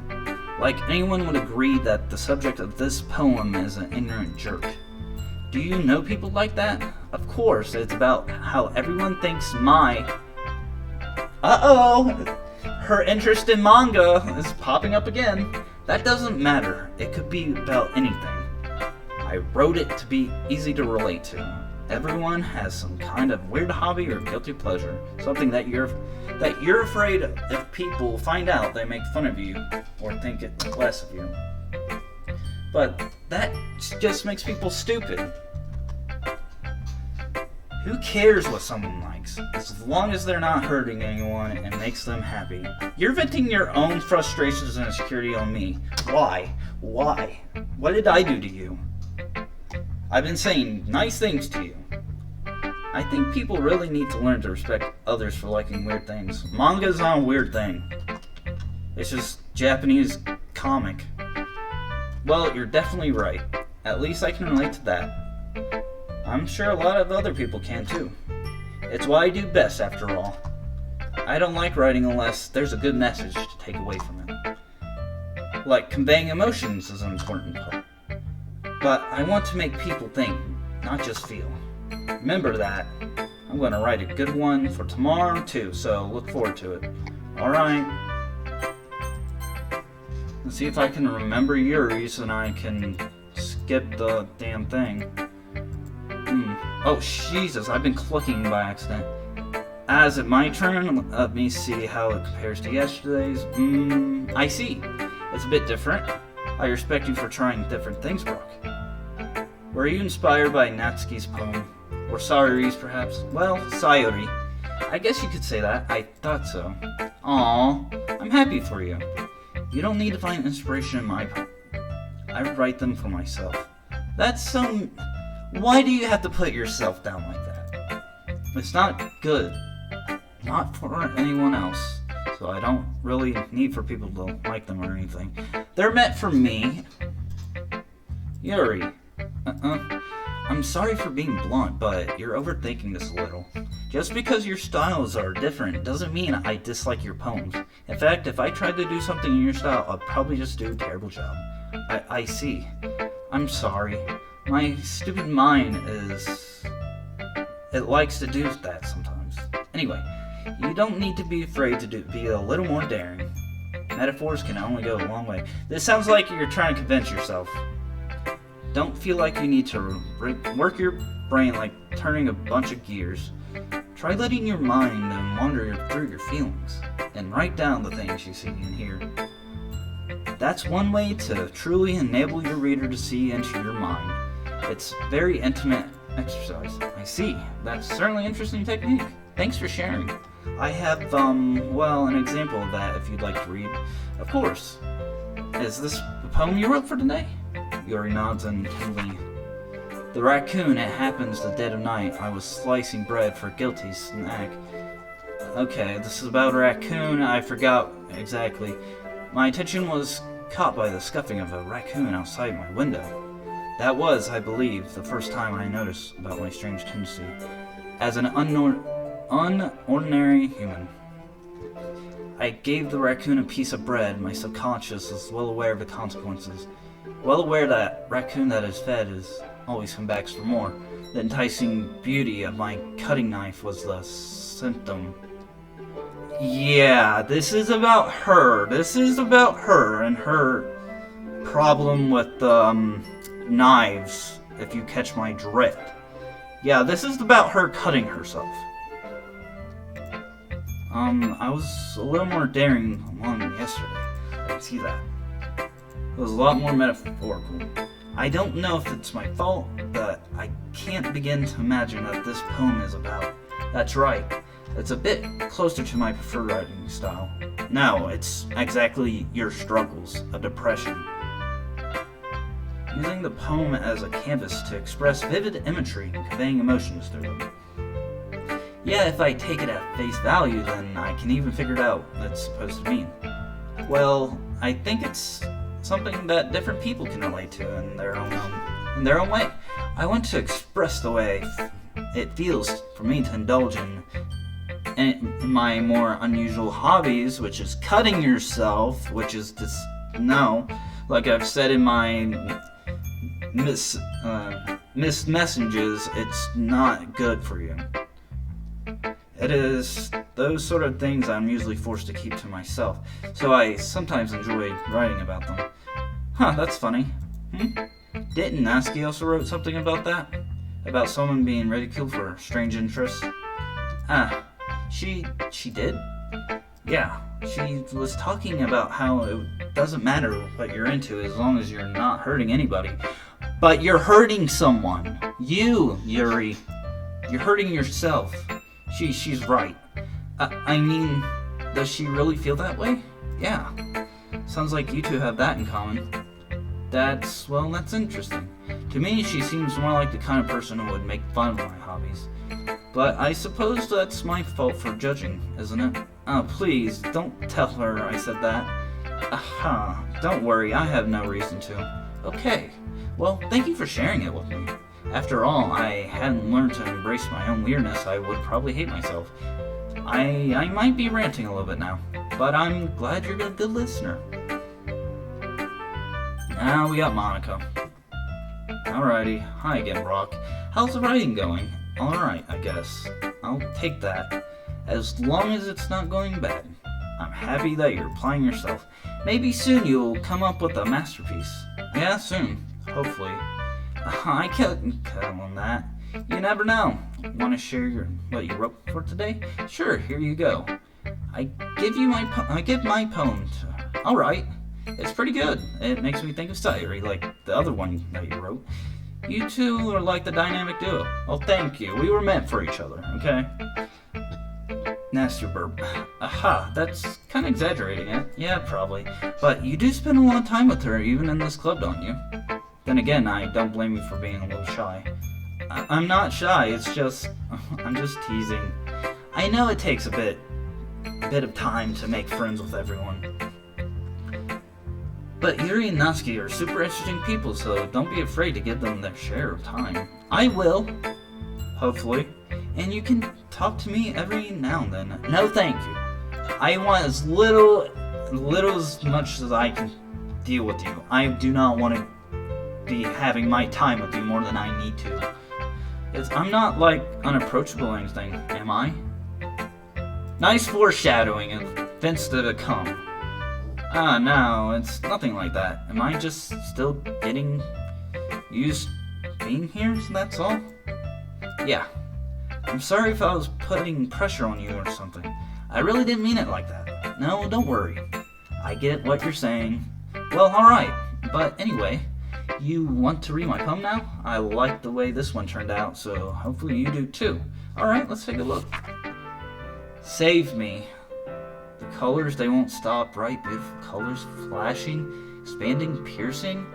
Like, anyone would agree that the subject of this poem is an ignorant jerk. Do you know people like that? Of course, it's about how everyone thinks her interest in manga is popping up again. That doesn't matter. It could be about anything. I wrote it to be easy to relate to. Everyone has some kind of weird hobby or guilty pleasure. Something that you're afraid if people find out they make fun of you or think it less of you. But that just makes people stupid. Who cares what someone likes, as long as they're not hurting anyone and makes them happy? You're venting your own frustrations and insecurity on me. Why? Why? What did I do to you? I've been saying nice things to you. I think people really need to learn to respect others for liking weird things. Manga is not a weird thing. It's just Japanese comic. Well, you're definitely right. At least I can relate to that. I'm sure a lot of other people can too. It's what I do best, after all. I don't like writing unless there's a good message to take away from it. Like, conveying emotions is an important part. But I want to make people think, not just feel. Remember that. I'm going to write a good one for tomorrow too, so look forward to it. Alright. Let's see if I can remember Yuri's and I can skip the damn thing. Oh, Jesus, I've been clicking by accident. Is it my turn? Let me see how it compares to yesterday's. I see. It's a bit different. I respect you for trying different things, Brock. Were you inspired by Natsuki's poem? Or Sayori's, perhaps? Well, Sayori. I guess you could say that. I thought so. Aww, I'm happy for you. You don't need to find inspiration in my poem. I write them for myself. That's some... Why do you have to put yourself down like that? It's not good. Not for anyone else. So I don't really need for people to like them or anything. They're meant for me. Yuri. I'm sorry for being blunt, but you're overthinking this a little. Just because your styles are different doesn't mean I dislike your poems. In fact, if I tried to do something in your style, I'd probably just do a terrible job. I see. I'm sorry. My stupid mind it likes to do that sometimes. Anyway, you don't need to be afraid to be a little more daring. Metaphors can only go a long way. This sounds like you're trying to convince yourself. Don't feel like you need to work your brain like turning a bunch of gears. Try letting your mind wander through your feelings and write down the things you see and hear. That's one way to truly enable your reader to see into your mind. It's very intimate exercise. I see. That's certainly an interesting technique. Thanks for sharing. I have, an example of that if you'd like to read. Of course. Is this the poem you wrote for today? Yuri nods intently. The raccoon, it happens the dead of night. I was slicing bread for a guilty snack. Okay, this is about a raccoon. I forgot exactly. My attention was caught by the scuffing of a raccoon outside my window. That was, I believe, the first time I noticed about my strange tendency as an unordinary human. I gave the raccoon a piece of bread. My subconscious was well aware of the consequences. Well aware that raccoon that is fed is always come back for more. The enticing beauty of my cutting knife was the symptom. Yeah, this is about her. This is about her and her problem with knives, if you catch my drift. Yeah, this is about her cutting herself. I was a little more daring than yesterday. I can see that. It was a lot more metaphorical. I don't know if it's my fault, but I can't begin to imagine what this poem is about. That's right. It's a bit closer to my preferred writing style. No, it's exactly your struggles, a depression. Using the poem as a canvas to express vivid imagery and conveying emotions through them. Yeah, if I take it at face value, then I can even figure out what it's supposed to mean. Well, I think it's something that different people can relate to in their own way. I want to express the way it feels for me to indulge in my more unusual hobbies, which is cutting yourself, which is just like I've said in my missed messages, it's not good for you. It is those sort of things I'm usually forced to keep to myself, so I sometimes enjoy writing about them. Huh, that's funny. Didn't Natsuki also wrote something about that? About someone being ridiculed for strange interests? She did? Yeah, she was talking about how it doesn't matter what you're into as long as you're not hurting anybody. But you're hurting someone. You, Yuri. You're hurting yourself. She's right. I mean, does she really feel that way? Yeah. Sounds like you two have that in common. That's interesting. To me, she seems more like the kind of person who would make fun of my hobbies. But I suppose that's my fault for judging, isn't it? Oh, please, don't tell her I said that. Aha, don't worry, I have no reason to. Okay, well, thank you for sharing it with me. After all, I hadn't learned to embrace my own weirdness, I would probably hate myself. I might be ranting a little bit now, but I'm glad you're a good listener. Now we got Monica. Alrighty, hi again, Brock. How's the writing going? Alright, I guess. I'll take that. As long as it's not going bad. I'm happy that you're applying yourself. Maybe soon you'll come up with a masterpiece. Yeah, soon. Hopefully. I couldn't count on that. You never know. Want to share what you wrote for today? Sure, here you go. I give my poem to her. Alright. It's pretty good. It makes me think of Tsundere, like the other one that you wrote. You two are like the dynamic duo. Well, thank you. We were meant for each other, okay? Nasty burp. Aha, that's kind of exaggerating it. Yeah, probably. But you do spend a lot of time with her, even in this club, don't you? Then again, I don't blame you for being a little shy. I'm not shy, it's just... I'm just teasing. I know it takes a bit of time to make friends with everyone. But Yuri and Natsuki are super interesting people, so don't be afraid to give them their share of time. I will. Hopefully. And you can talk to me every now and then. No, thank you. I want as little as much as I can deal with you. I do not want to be having my time with you more than I need to. I'm not, like, unapproachable or anything, am I? Nice foreshadowing of events to come. No, it's nothing like that. Am I just still getting used being here, that's all? Yeah. I'm sorry if I was putting pressure on you or something. I really didn't mean it like that. No, don't worry. I get what you're saying. Well, alright. But anyway, you want to read my poem now? I like the way this one turned out, so hopefully you do too. Alright, let's take a look. Save me. The colors, they won't stop. Bright, beautiful colors, flashing, expanding, piercing.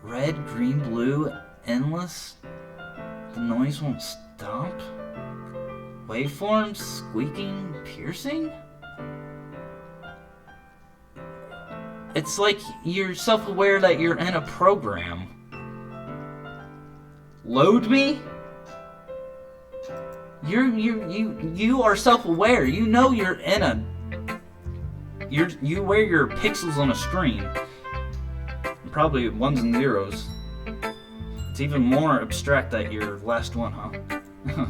Red, green, blue, endless. The noise won't stop. Waveforms, squeaking, piercing. It's like you're self-aware that you're in a program. Load me? You are self-aware. You know you're in a... You wear your pixels on a screen. Probably ones and zeros. It's even more abstract that your last one, huh?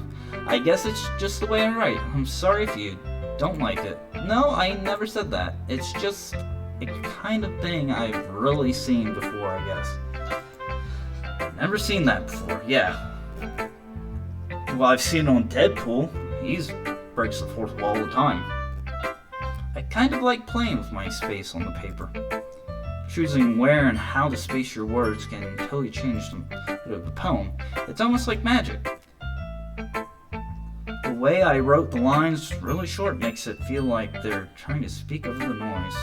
I guess it's just the way I write. I'm sorry if you don't like it. No, I never said that. It's just a kind of thing I've really seen before, I guess. Never seen that before, yeah. Well, I've seen it on Deadpool. He breaks the fourth wall all the time. I kind of like playing with my space on the paper. Choosing where and how to space your words can totally change the poem. It's almost like magic. The way I wrote the lines really short makes it feel like they're trying to speak over the noise.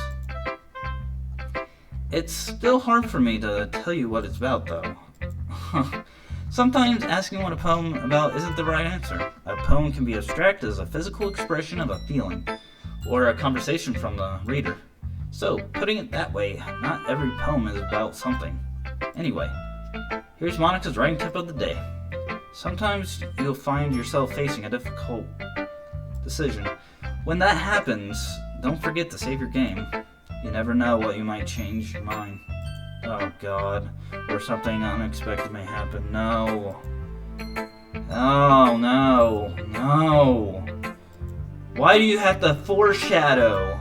It's still hard for me to tell you what it's about, though. Sometimes asking what a poem about isn't the right answer. A poem can be abstract as a physical expression of a feeling, or a conversation from the reader. So, putting it that way, not every poem is about something. Anyway, here's Monica's writing tip of the day. Sometimes you'll find yourself facing a difficult decision. When that happens, don't forget to save your game. You never know what you might change your mind. Oh god, or something unexpected may happen. No. Oh, no. Why do you have to foreshadow?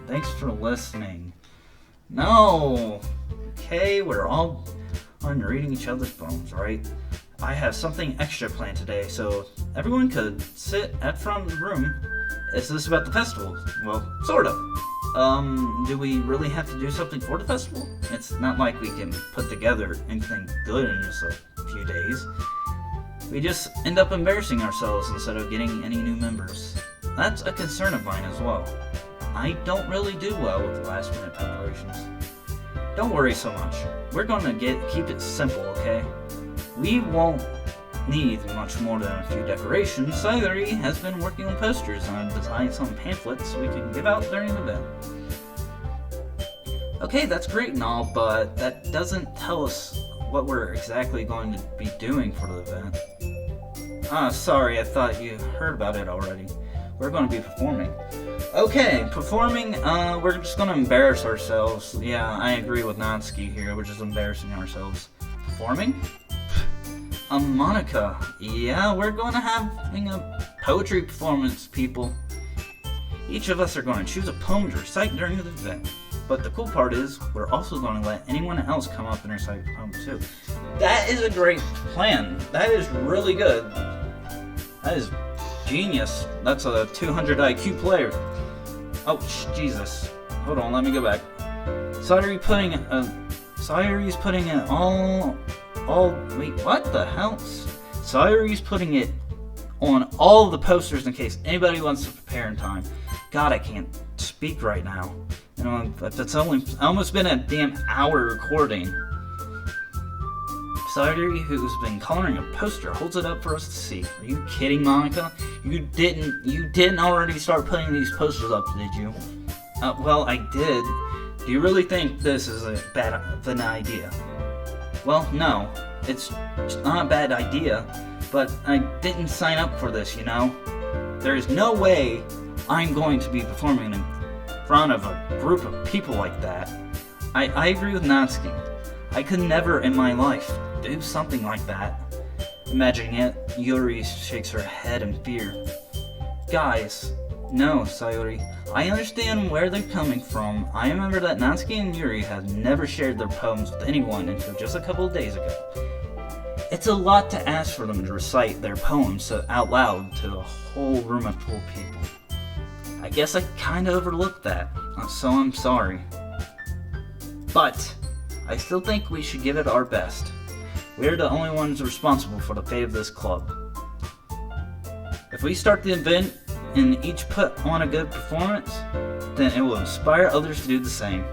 Thanks for listening. No. Okay, we're all on reading each other's poems, right? I have something extra planned today, so everyone could sit at front of the room. Is this about the festival? Well, sort of. Do we really have to do something for the festival? It's not like we can put together anything good in just a few days. we just end up embarrassing ourselves instead of getting any new members. That's a concern of mine as well. I don't really do well with last minute preparations. Don't worry so much. We're gonna keep it simple, okay? We won't need much more than a few decorations. Sayuri has been working on posters and I've designed some pamphlets we can give out during the event. Okay, that's great and all, but that doesn't tell us what we're exactly going to be doing for the event. Sorry, I thought you heard about it already. We're going to be performing. Okay, performing, we're just going to embarrass ourselves. Yeah, I agree with Natsuki here, we're just embarrassing ourselves. Performing? Monica, yeah, we're going to having a poetry performance, people. Each of us are going to choose a poem to recite during the event. But the cool part is, we're also going to let anyone else come up and recite a poem too. That is a great plan. That is really good. That is genius. That's a 200 IQ player. Oh, Jesus. Hold on, let me go back. Sayuri's putting it all, wait, what the hell? Sayuri's putting it on all the posters in case anybody wants to prepare in time. God, I can't speak right now. You know, that's almost been a damn hour recording. Tsundere, who's been coloring a poster, holds it up for us to see. Are you kidding, Monica? You didn't already start putting these posters up, did you? Well, I did. Do you really think this is a bad an idea? Well, no. It's not a bad idea, but I didn't sign up for this, you know? There's no way I'm going to be performing in front of a group of people like that. I agree with Natsuki. I could never in my life do something like that. Imagining it, Yuri shakes her head in fear. Guys, no, Sayuri. I understand where they're coming from. I remember that Natsuki and Yuri had never shared their poems with anyone until just a couple of days ago. It's a lot to ask for them to recite their poems out loud to a whole room of full people. I guess I kinda overlooked that, so I'm sorry. But I still think we should give it our best. We're the only ones responsible for the fate of this club. If we start the event and each put on a good performance, then it will inspire others to do the same.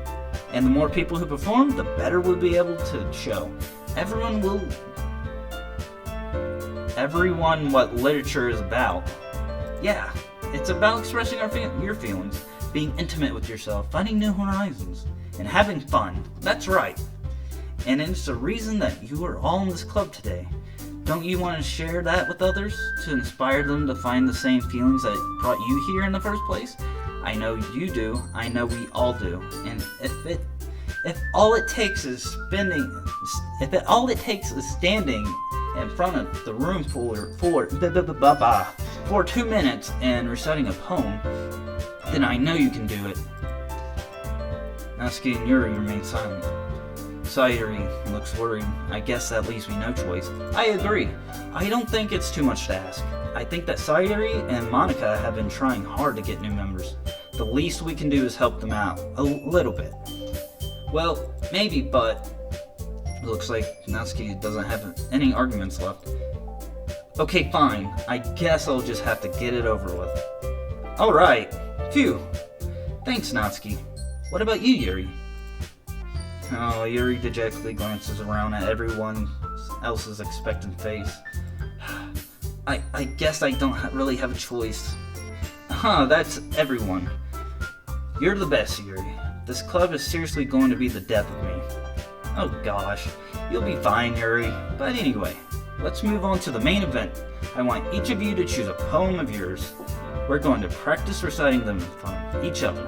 And the more people who perform, the better we'll be able to show everyone what literature is about. Yeah, it's about expressing your feelings, being intimate with yourself, finding new horizons, and having fun. That's right. And it's the reason that you are all in this club today. Don't you want to share that with others to inspire them to find the same feelings that brought you here in the first place? I know you do. I know we all do. And if all it takes is standing in front of the room for 2 minutes and reciting a poem, then I know you can do it. Natsuki and Yuri remain silent. Sayuri looks worried. I guess that leaves me no choice. I agree. I don't think it's too much to ask. I think that Sayuri and Monica have been trying hard to get new members. The least we can do is help them out. A little bit. Well, maybe, but it looks like Natsuki doesn't have any arguments left. Okay, fine. I guess I'll just have to get it over with. Alright. Phew. Thanks, Natsuki. What about you, Yuri? Oh, Yuri dejectedly glances around at everyone else's expectant face. I guess I don't really have a choice. That's everyone. You're the best, Yuri. This club is seriously going to be the death of me. Oh gosh, you'll be fine, Yuri. But anyway, let's move on to the main event. I want each of you to choose a poem of yours. We're going to practice reciting them in front of each other.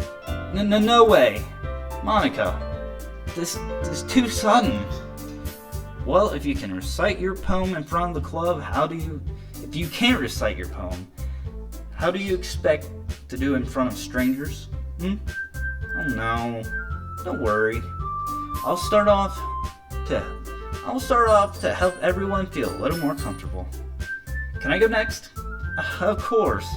No way! Monica, this is too sudden. Well, if you can recite your poem in front of the club, if you can't recite your poem, how do you expect to do in front of strangers? Oh no, don't worry. I'll start off to help everyone feel a little more comfortable. Can I go next? Of course.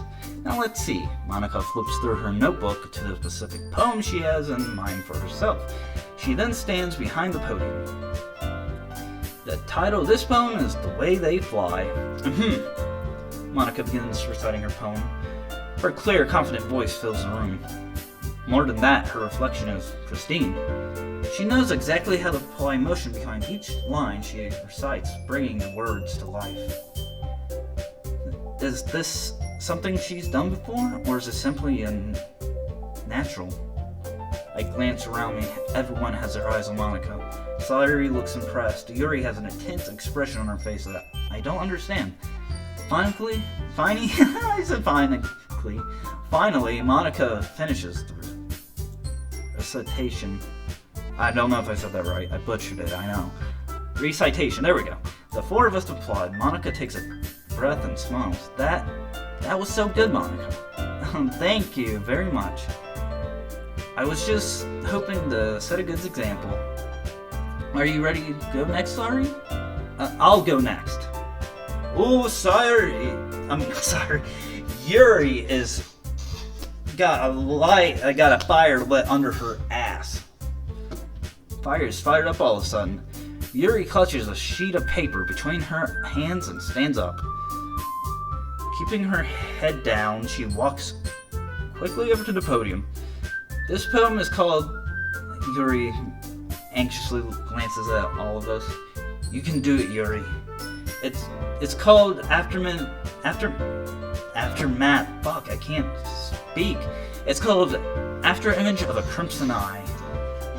Now let's see. Monica flips through her notebook to the specific poem she has in mind for herself. She then stands behind the podium. The title of this poem is The Way They Fly. Monica begins reciting her poem. Her clear, confident voice fills the room. More than that, her reflection is pristine. She knows exactly how to apply emotion behind each line she recites, bringing the words to life. Is this something she's done before, or is it simply natural? I glance around me. Everyone has their eyes on Monica. Sayuri looks impressed. Yuri has an intense expression on her face that I don't understand. Finally, Monica finishes the recitation. I don't know if I said that right. I butchered it, I know. Recitation, there we go. The four of us applaud. Monica takes a breath and smiles. That was so good, Monica. Thank you very much. I was just hoping to set a good example. Are you ready to go next, Sayuri? I'll go next. Oh, Yuri is got a fire lit under her ass. Fire is fired up all of a sudden. Yuri clutches a sheet of paper between her hands and stands up. Keeping her head down, she walks quickly over to the podium. This poem is called... Yuri anxiously glances at all of us. You can do it, Yuri. It's called Aftermath. Fuck, I can't speak. It's called After Image of a Crimson Eye.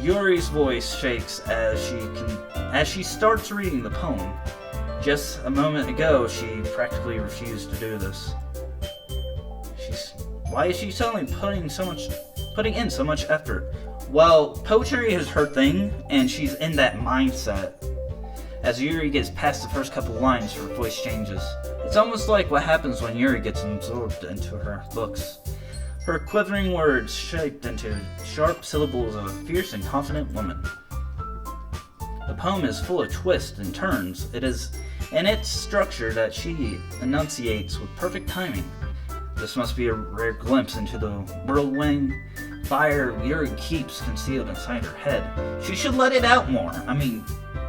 Yuri's voice shakes as she starts reading the poem. Just a moment ago, she practically refused to do this. Why is she suddenly putting in so much effort? Well, poetry is her thing, and she's in that mindset. As Yuri gets past the first couple lines, her voice changes. It's almost like what happens when Yuri gets absorbed into her books. Her quivering words shaped into sharp syllables of a fierce and confident woman. The poem is full of twists and turns. It is in its structure that she enunciates with perfect timing. This must be a rare glimpse into the whirlwind fire Yuri keeps concealed inside her head. She should let it out more.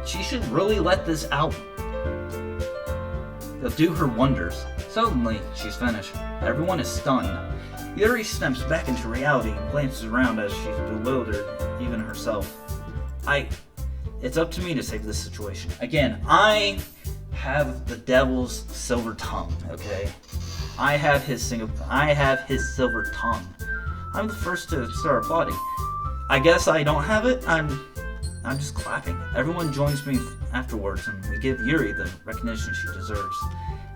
She should really let this out. It'll do her wonders. Suddenly, she's finished. Everyone is stunned. Yuri snaps back into reality and glances around as she's bewildered, even herself. It's up to me to save this situation. Again, I have the devil's silver tongue, okay? I have his silver tongue. I'm the first to start applauding. I guess I don't have it. I'm just clapping. Everyone joins me afterwards, and we give Yuri the recognition she deserves.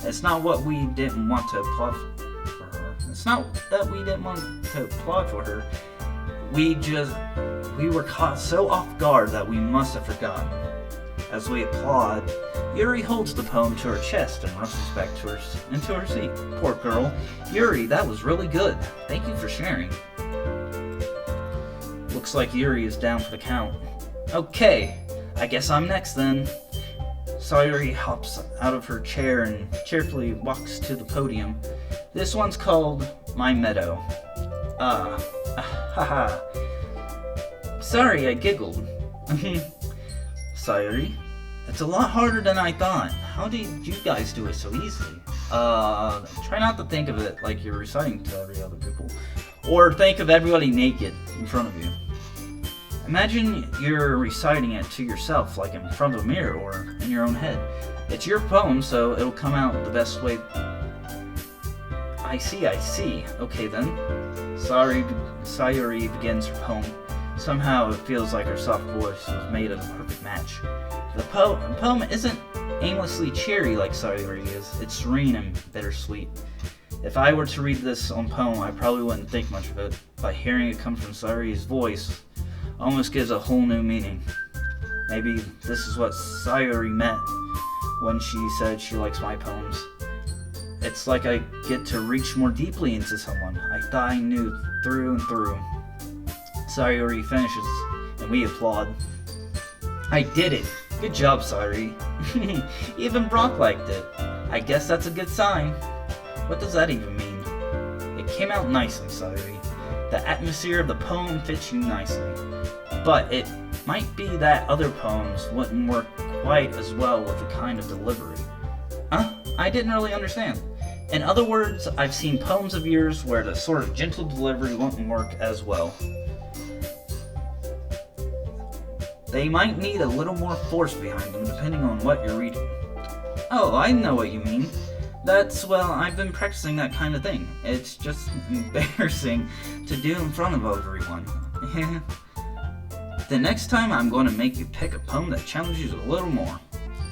It's not what we didn't want to applaud for her. It's not that we didn't want to applaud for her. We were caught so off guard that we must have forgotten. As we applaud, Yuri holds the poem to her chest and rushes back into her seat. Poor girl. Yuri, that was really good. Thank you for sharing. Looks like Yuri is down for the count. Okay, I guess I'm next then. Sayuri hops out of her chair and cheerfully walks to the podium. This one's called My Meadow. Haha. Sorry, I giggled. Sayuri, it's a lot harder than I thought. How did you guys do it so easily? Try not to think of it like you're reciting to every other people. Or think of everybody naked in front of you. Imagine you're reciting it to yourself, like in front of a mirror or in your own head. It's your poem, so it'll come out the best way. I see. Okay then. Sayuri begins her poem. Somehow it feels like her soft voice was made of a perfect match. The poem isn't aimlessly cheery like Sayuri is. It's serene and bittersweet. If I were to read this on poem, I probably wouldn't think much of it. But hearing it come from Sayuri's voice almost gives a whole new meaning. Maybe this is what Sayuri meant when she said she likes my poems. It's like I get to reach more deeply into someone I thought I knew through and through. Sayuri finishes, and we applaud. I did it! Good job, Sayuri. Even Brock liked it. I guess that's a good sign. What does that even mean? It came out nicely, Sayuri. The atmosphere of the poem fits you nicely. But it might be that other poems wouldn't work quite as well with the kind of delivery. Huh? I didn't really understand. In other words, I've seen poems of yours where the sort of gentle delivery won't work as well. They might need a little more force behind them depending on what you're reading. Oh, I know what you mean. Well, I've been practicing that kind of thing. It's just embarrassing to do in front of everyone. The next time I'm going to make you pick a poem that challenges you a little more.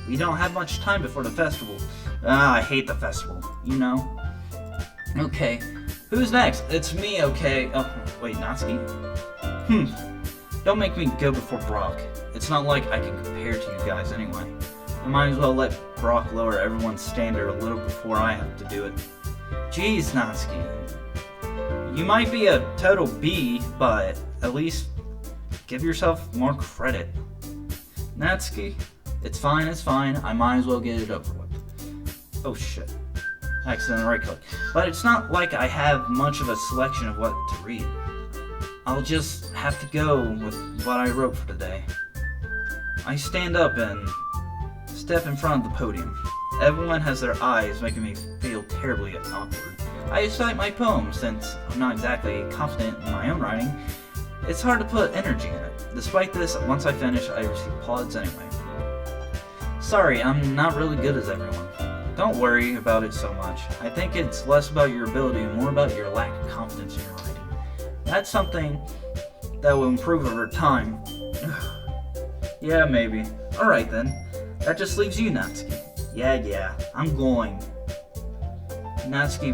We don't have much time before the festival. I hate the festival, you know. Okay, who's next? It's me, okay. Oh, wait, Natsuki? Don't make me go before Brock. It's not like I can compare to you guys anyway. I might as well let Brock lower everyone's standard a little before I have to do it. Jeez, Natsuki. You might be a total B, but at least give yourself more credit. Natsuki, it's fine. I might as well get it over with. Oh shit. Accident right click. But it's not like I have much of a selection of what to read. I'll just have to go with what I wrote for today. I stand up and step in front of the podium. Everyone has their eyes, making me feel terribly awkward. I recite my poem since I'm not exactly confident in my own writing. It's hard to put energy in it. Despite this, once I finish, I receive applause anyway. Sorry, I'm not really good as everyone. Don't worry about it so much. I think it's less about your ability and more about your lack of confidence in your writing. That's something that will improve over time. Yeah, maybe. Alright then. That just leaves you, Natsuki. Yeah, I'm going. Natsuki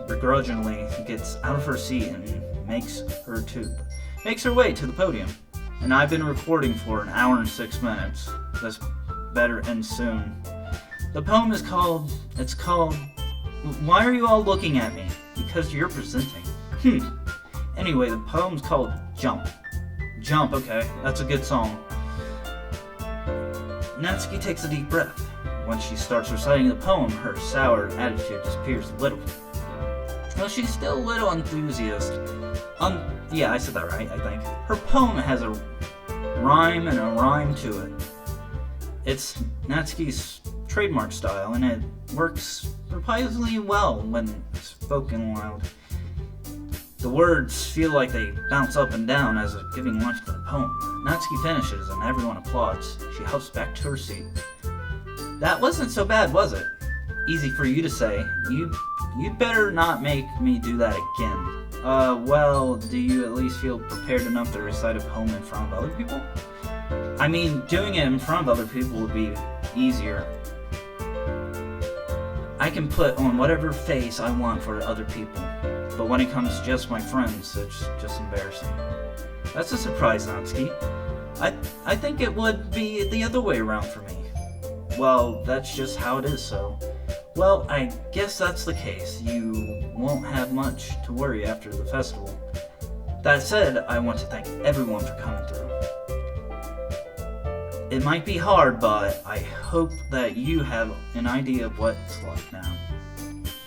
begrudgingly gets out of her seat and makes her way to the podium. And I've been recording for an hour and 6 minutes. This better end soon. The poem is called, Why Are You All Looking At Me? Because you're presenting. Anyway, the poem's called Jump. Jump, okay, that's a good song. Natsuki takes a deep breath. When she starts reciting the poem, her sour attitude disappears a little. Well, she's still a little enthusiastic. Yeah, I said that right, I think. Her poem has a rhyme and a rhyme to it. It's Natsuki's trademark style, and it works surprisingly well when spoken aloud. The words feel like they bounce up and down as if giving lunch to the poem. Natsuki finishes and everyone applauds. She hops back to her seat. That wasn't so bad, was it? Easy for you to say. You'd better not make me do that again. Well, do you at least feel prepared enough to recite a poem in front of other people? I mean, doing it in front of other people would be easier. I can put on whatever face I want for other people. But when it comes to just my friends, it's just embarrassing. That's a surprise, Natsuki. I think it would be the other way around for me. Well, that's just how it is, so. Well, I guess that's the case. You won't have much to worry after the festival. That said, I want to thank everyone for coming through. It might be hard, but I hope that you have an idea of what it's like now.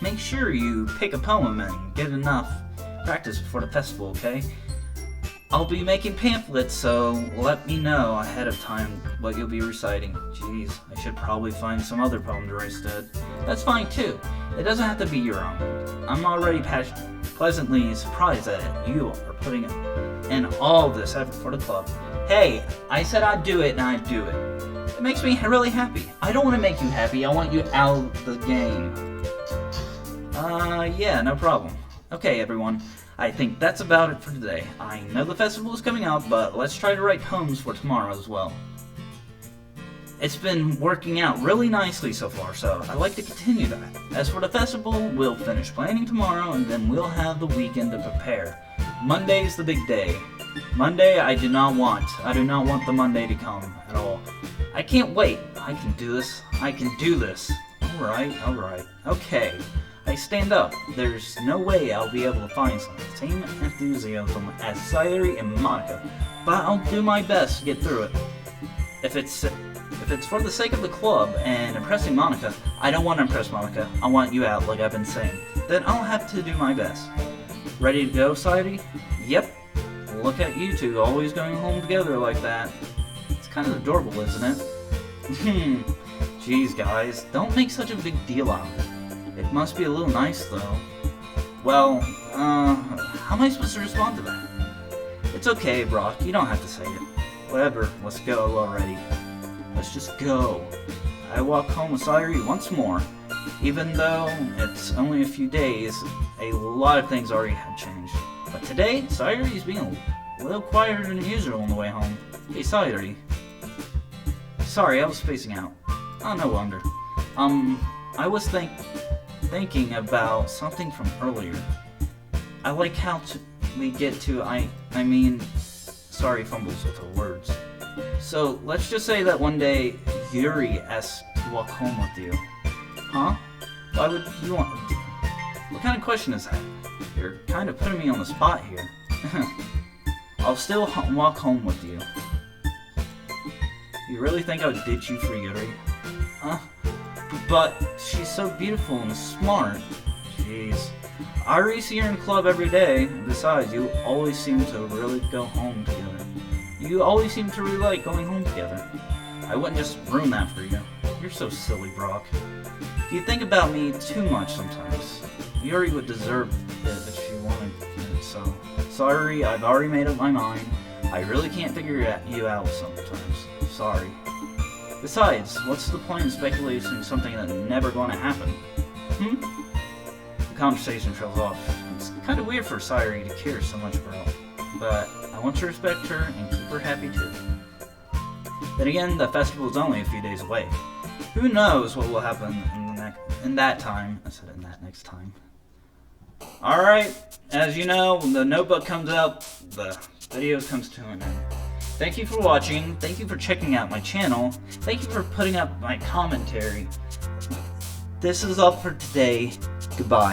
Make sure you pick a poem and get enough practice before the festival, okay? I'll be making pamphlets, so let me know ahead of time what you'll be reciting. Jeez, I should probably find some other poem to write instead. That's fine too. It doesn't have to be your own. I'm already pleasantly surprised that you are putting in all this effort for the club. Hey, I said I'd do it and I'd do it. It makes me really happy. I don't want to make you happy, I want you out of the game. Yeah, no problem. Okay, everyone. I think that's about it for today. I know the festival is coming up, but let's try to write poems for tomorrow as well. It's been working out really nicely so far, so I'd like to continue that. As for the festival, we'll finish planning tomorrow, and then we'll have the weekend to prepare. Monday's the big day. Monday, I do not want the Monday to come at all. I can't wait. I can do this. Alright. Okay. I stand up. There's no way I'll be able to find some same enthusiasm as Sayuri and Monica, but I'll do my best to get through it. If it's for the sake of the club and impressing Monica, I don't want to impress Monica. I want you out, like I've been saying. Then I'll have to do my best. Ready to go, Sayuri? Yep. Look at you two, always going home together like that. It's kind of adorable, isn't it? Jeez, guys, don't make such a big deal out of it. It must be a little nice, though. Well, how am I supposed to respond to that? It's okay, Brock, you don't have to say it. Whatever, let's go already. Let's just go. I walk home with Sayuri once more. Even though it's only a few days, a lot of things already have changed. But today, Sayuri's being a little quieter than usual on the way home. Hey, Sayuri. Sorry, I was spacing out. Oh, no wonder. I was thinking about something from earlier. I like how we get to, I mean, sorry, fumbles with the words. So, let's just say that one day, Yuri asks to walk home with you. Huh? Why would you want... What kind of question is that? You're kind of putting me on the spot here. I'll still walk home with you. You really think I would ditch you for Yuri? But she's so beautiful and smart. Jeez. I already see her in the club every day. Besides, you always seem to really go home together. You always seem to really like going home together. I wouldn't just ruin that for you. You're so silly, Brock. You think about me too much sometimes. Yuri would deserve it if she wanted it, so... Sorry, I've already made up my mind. I really can't figure you out sometimes. Sorry. Besides, what's the point in speculating something that's never going to happen? The conversation trails off. It's kind of weird for Sayuri to care so much about, but I want to respect her and keep her happy too. Then again, the festival is only a few days away. Who knows what will happen in that time? I said in that next time. Alright, as you know, when the notebook comes up, the video comes to an end. Thank you for watching, thank you for checking out my channel, thank you for putting up my commentary. This is all for today, goodbye.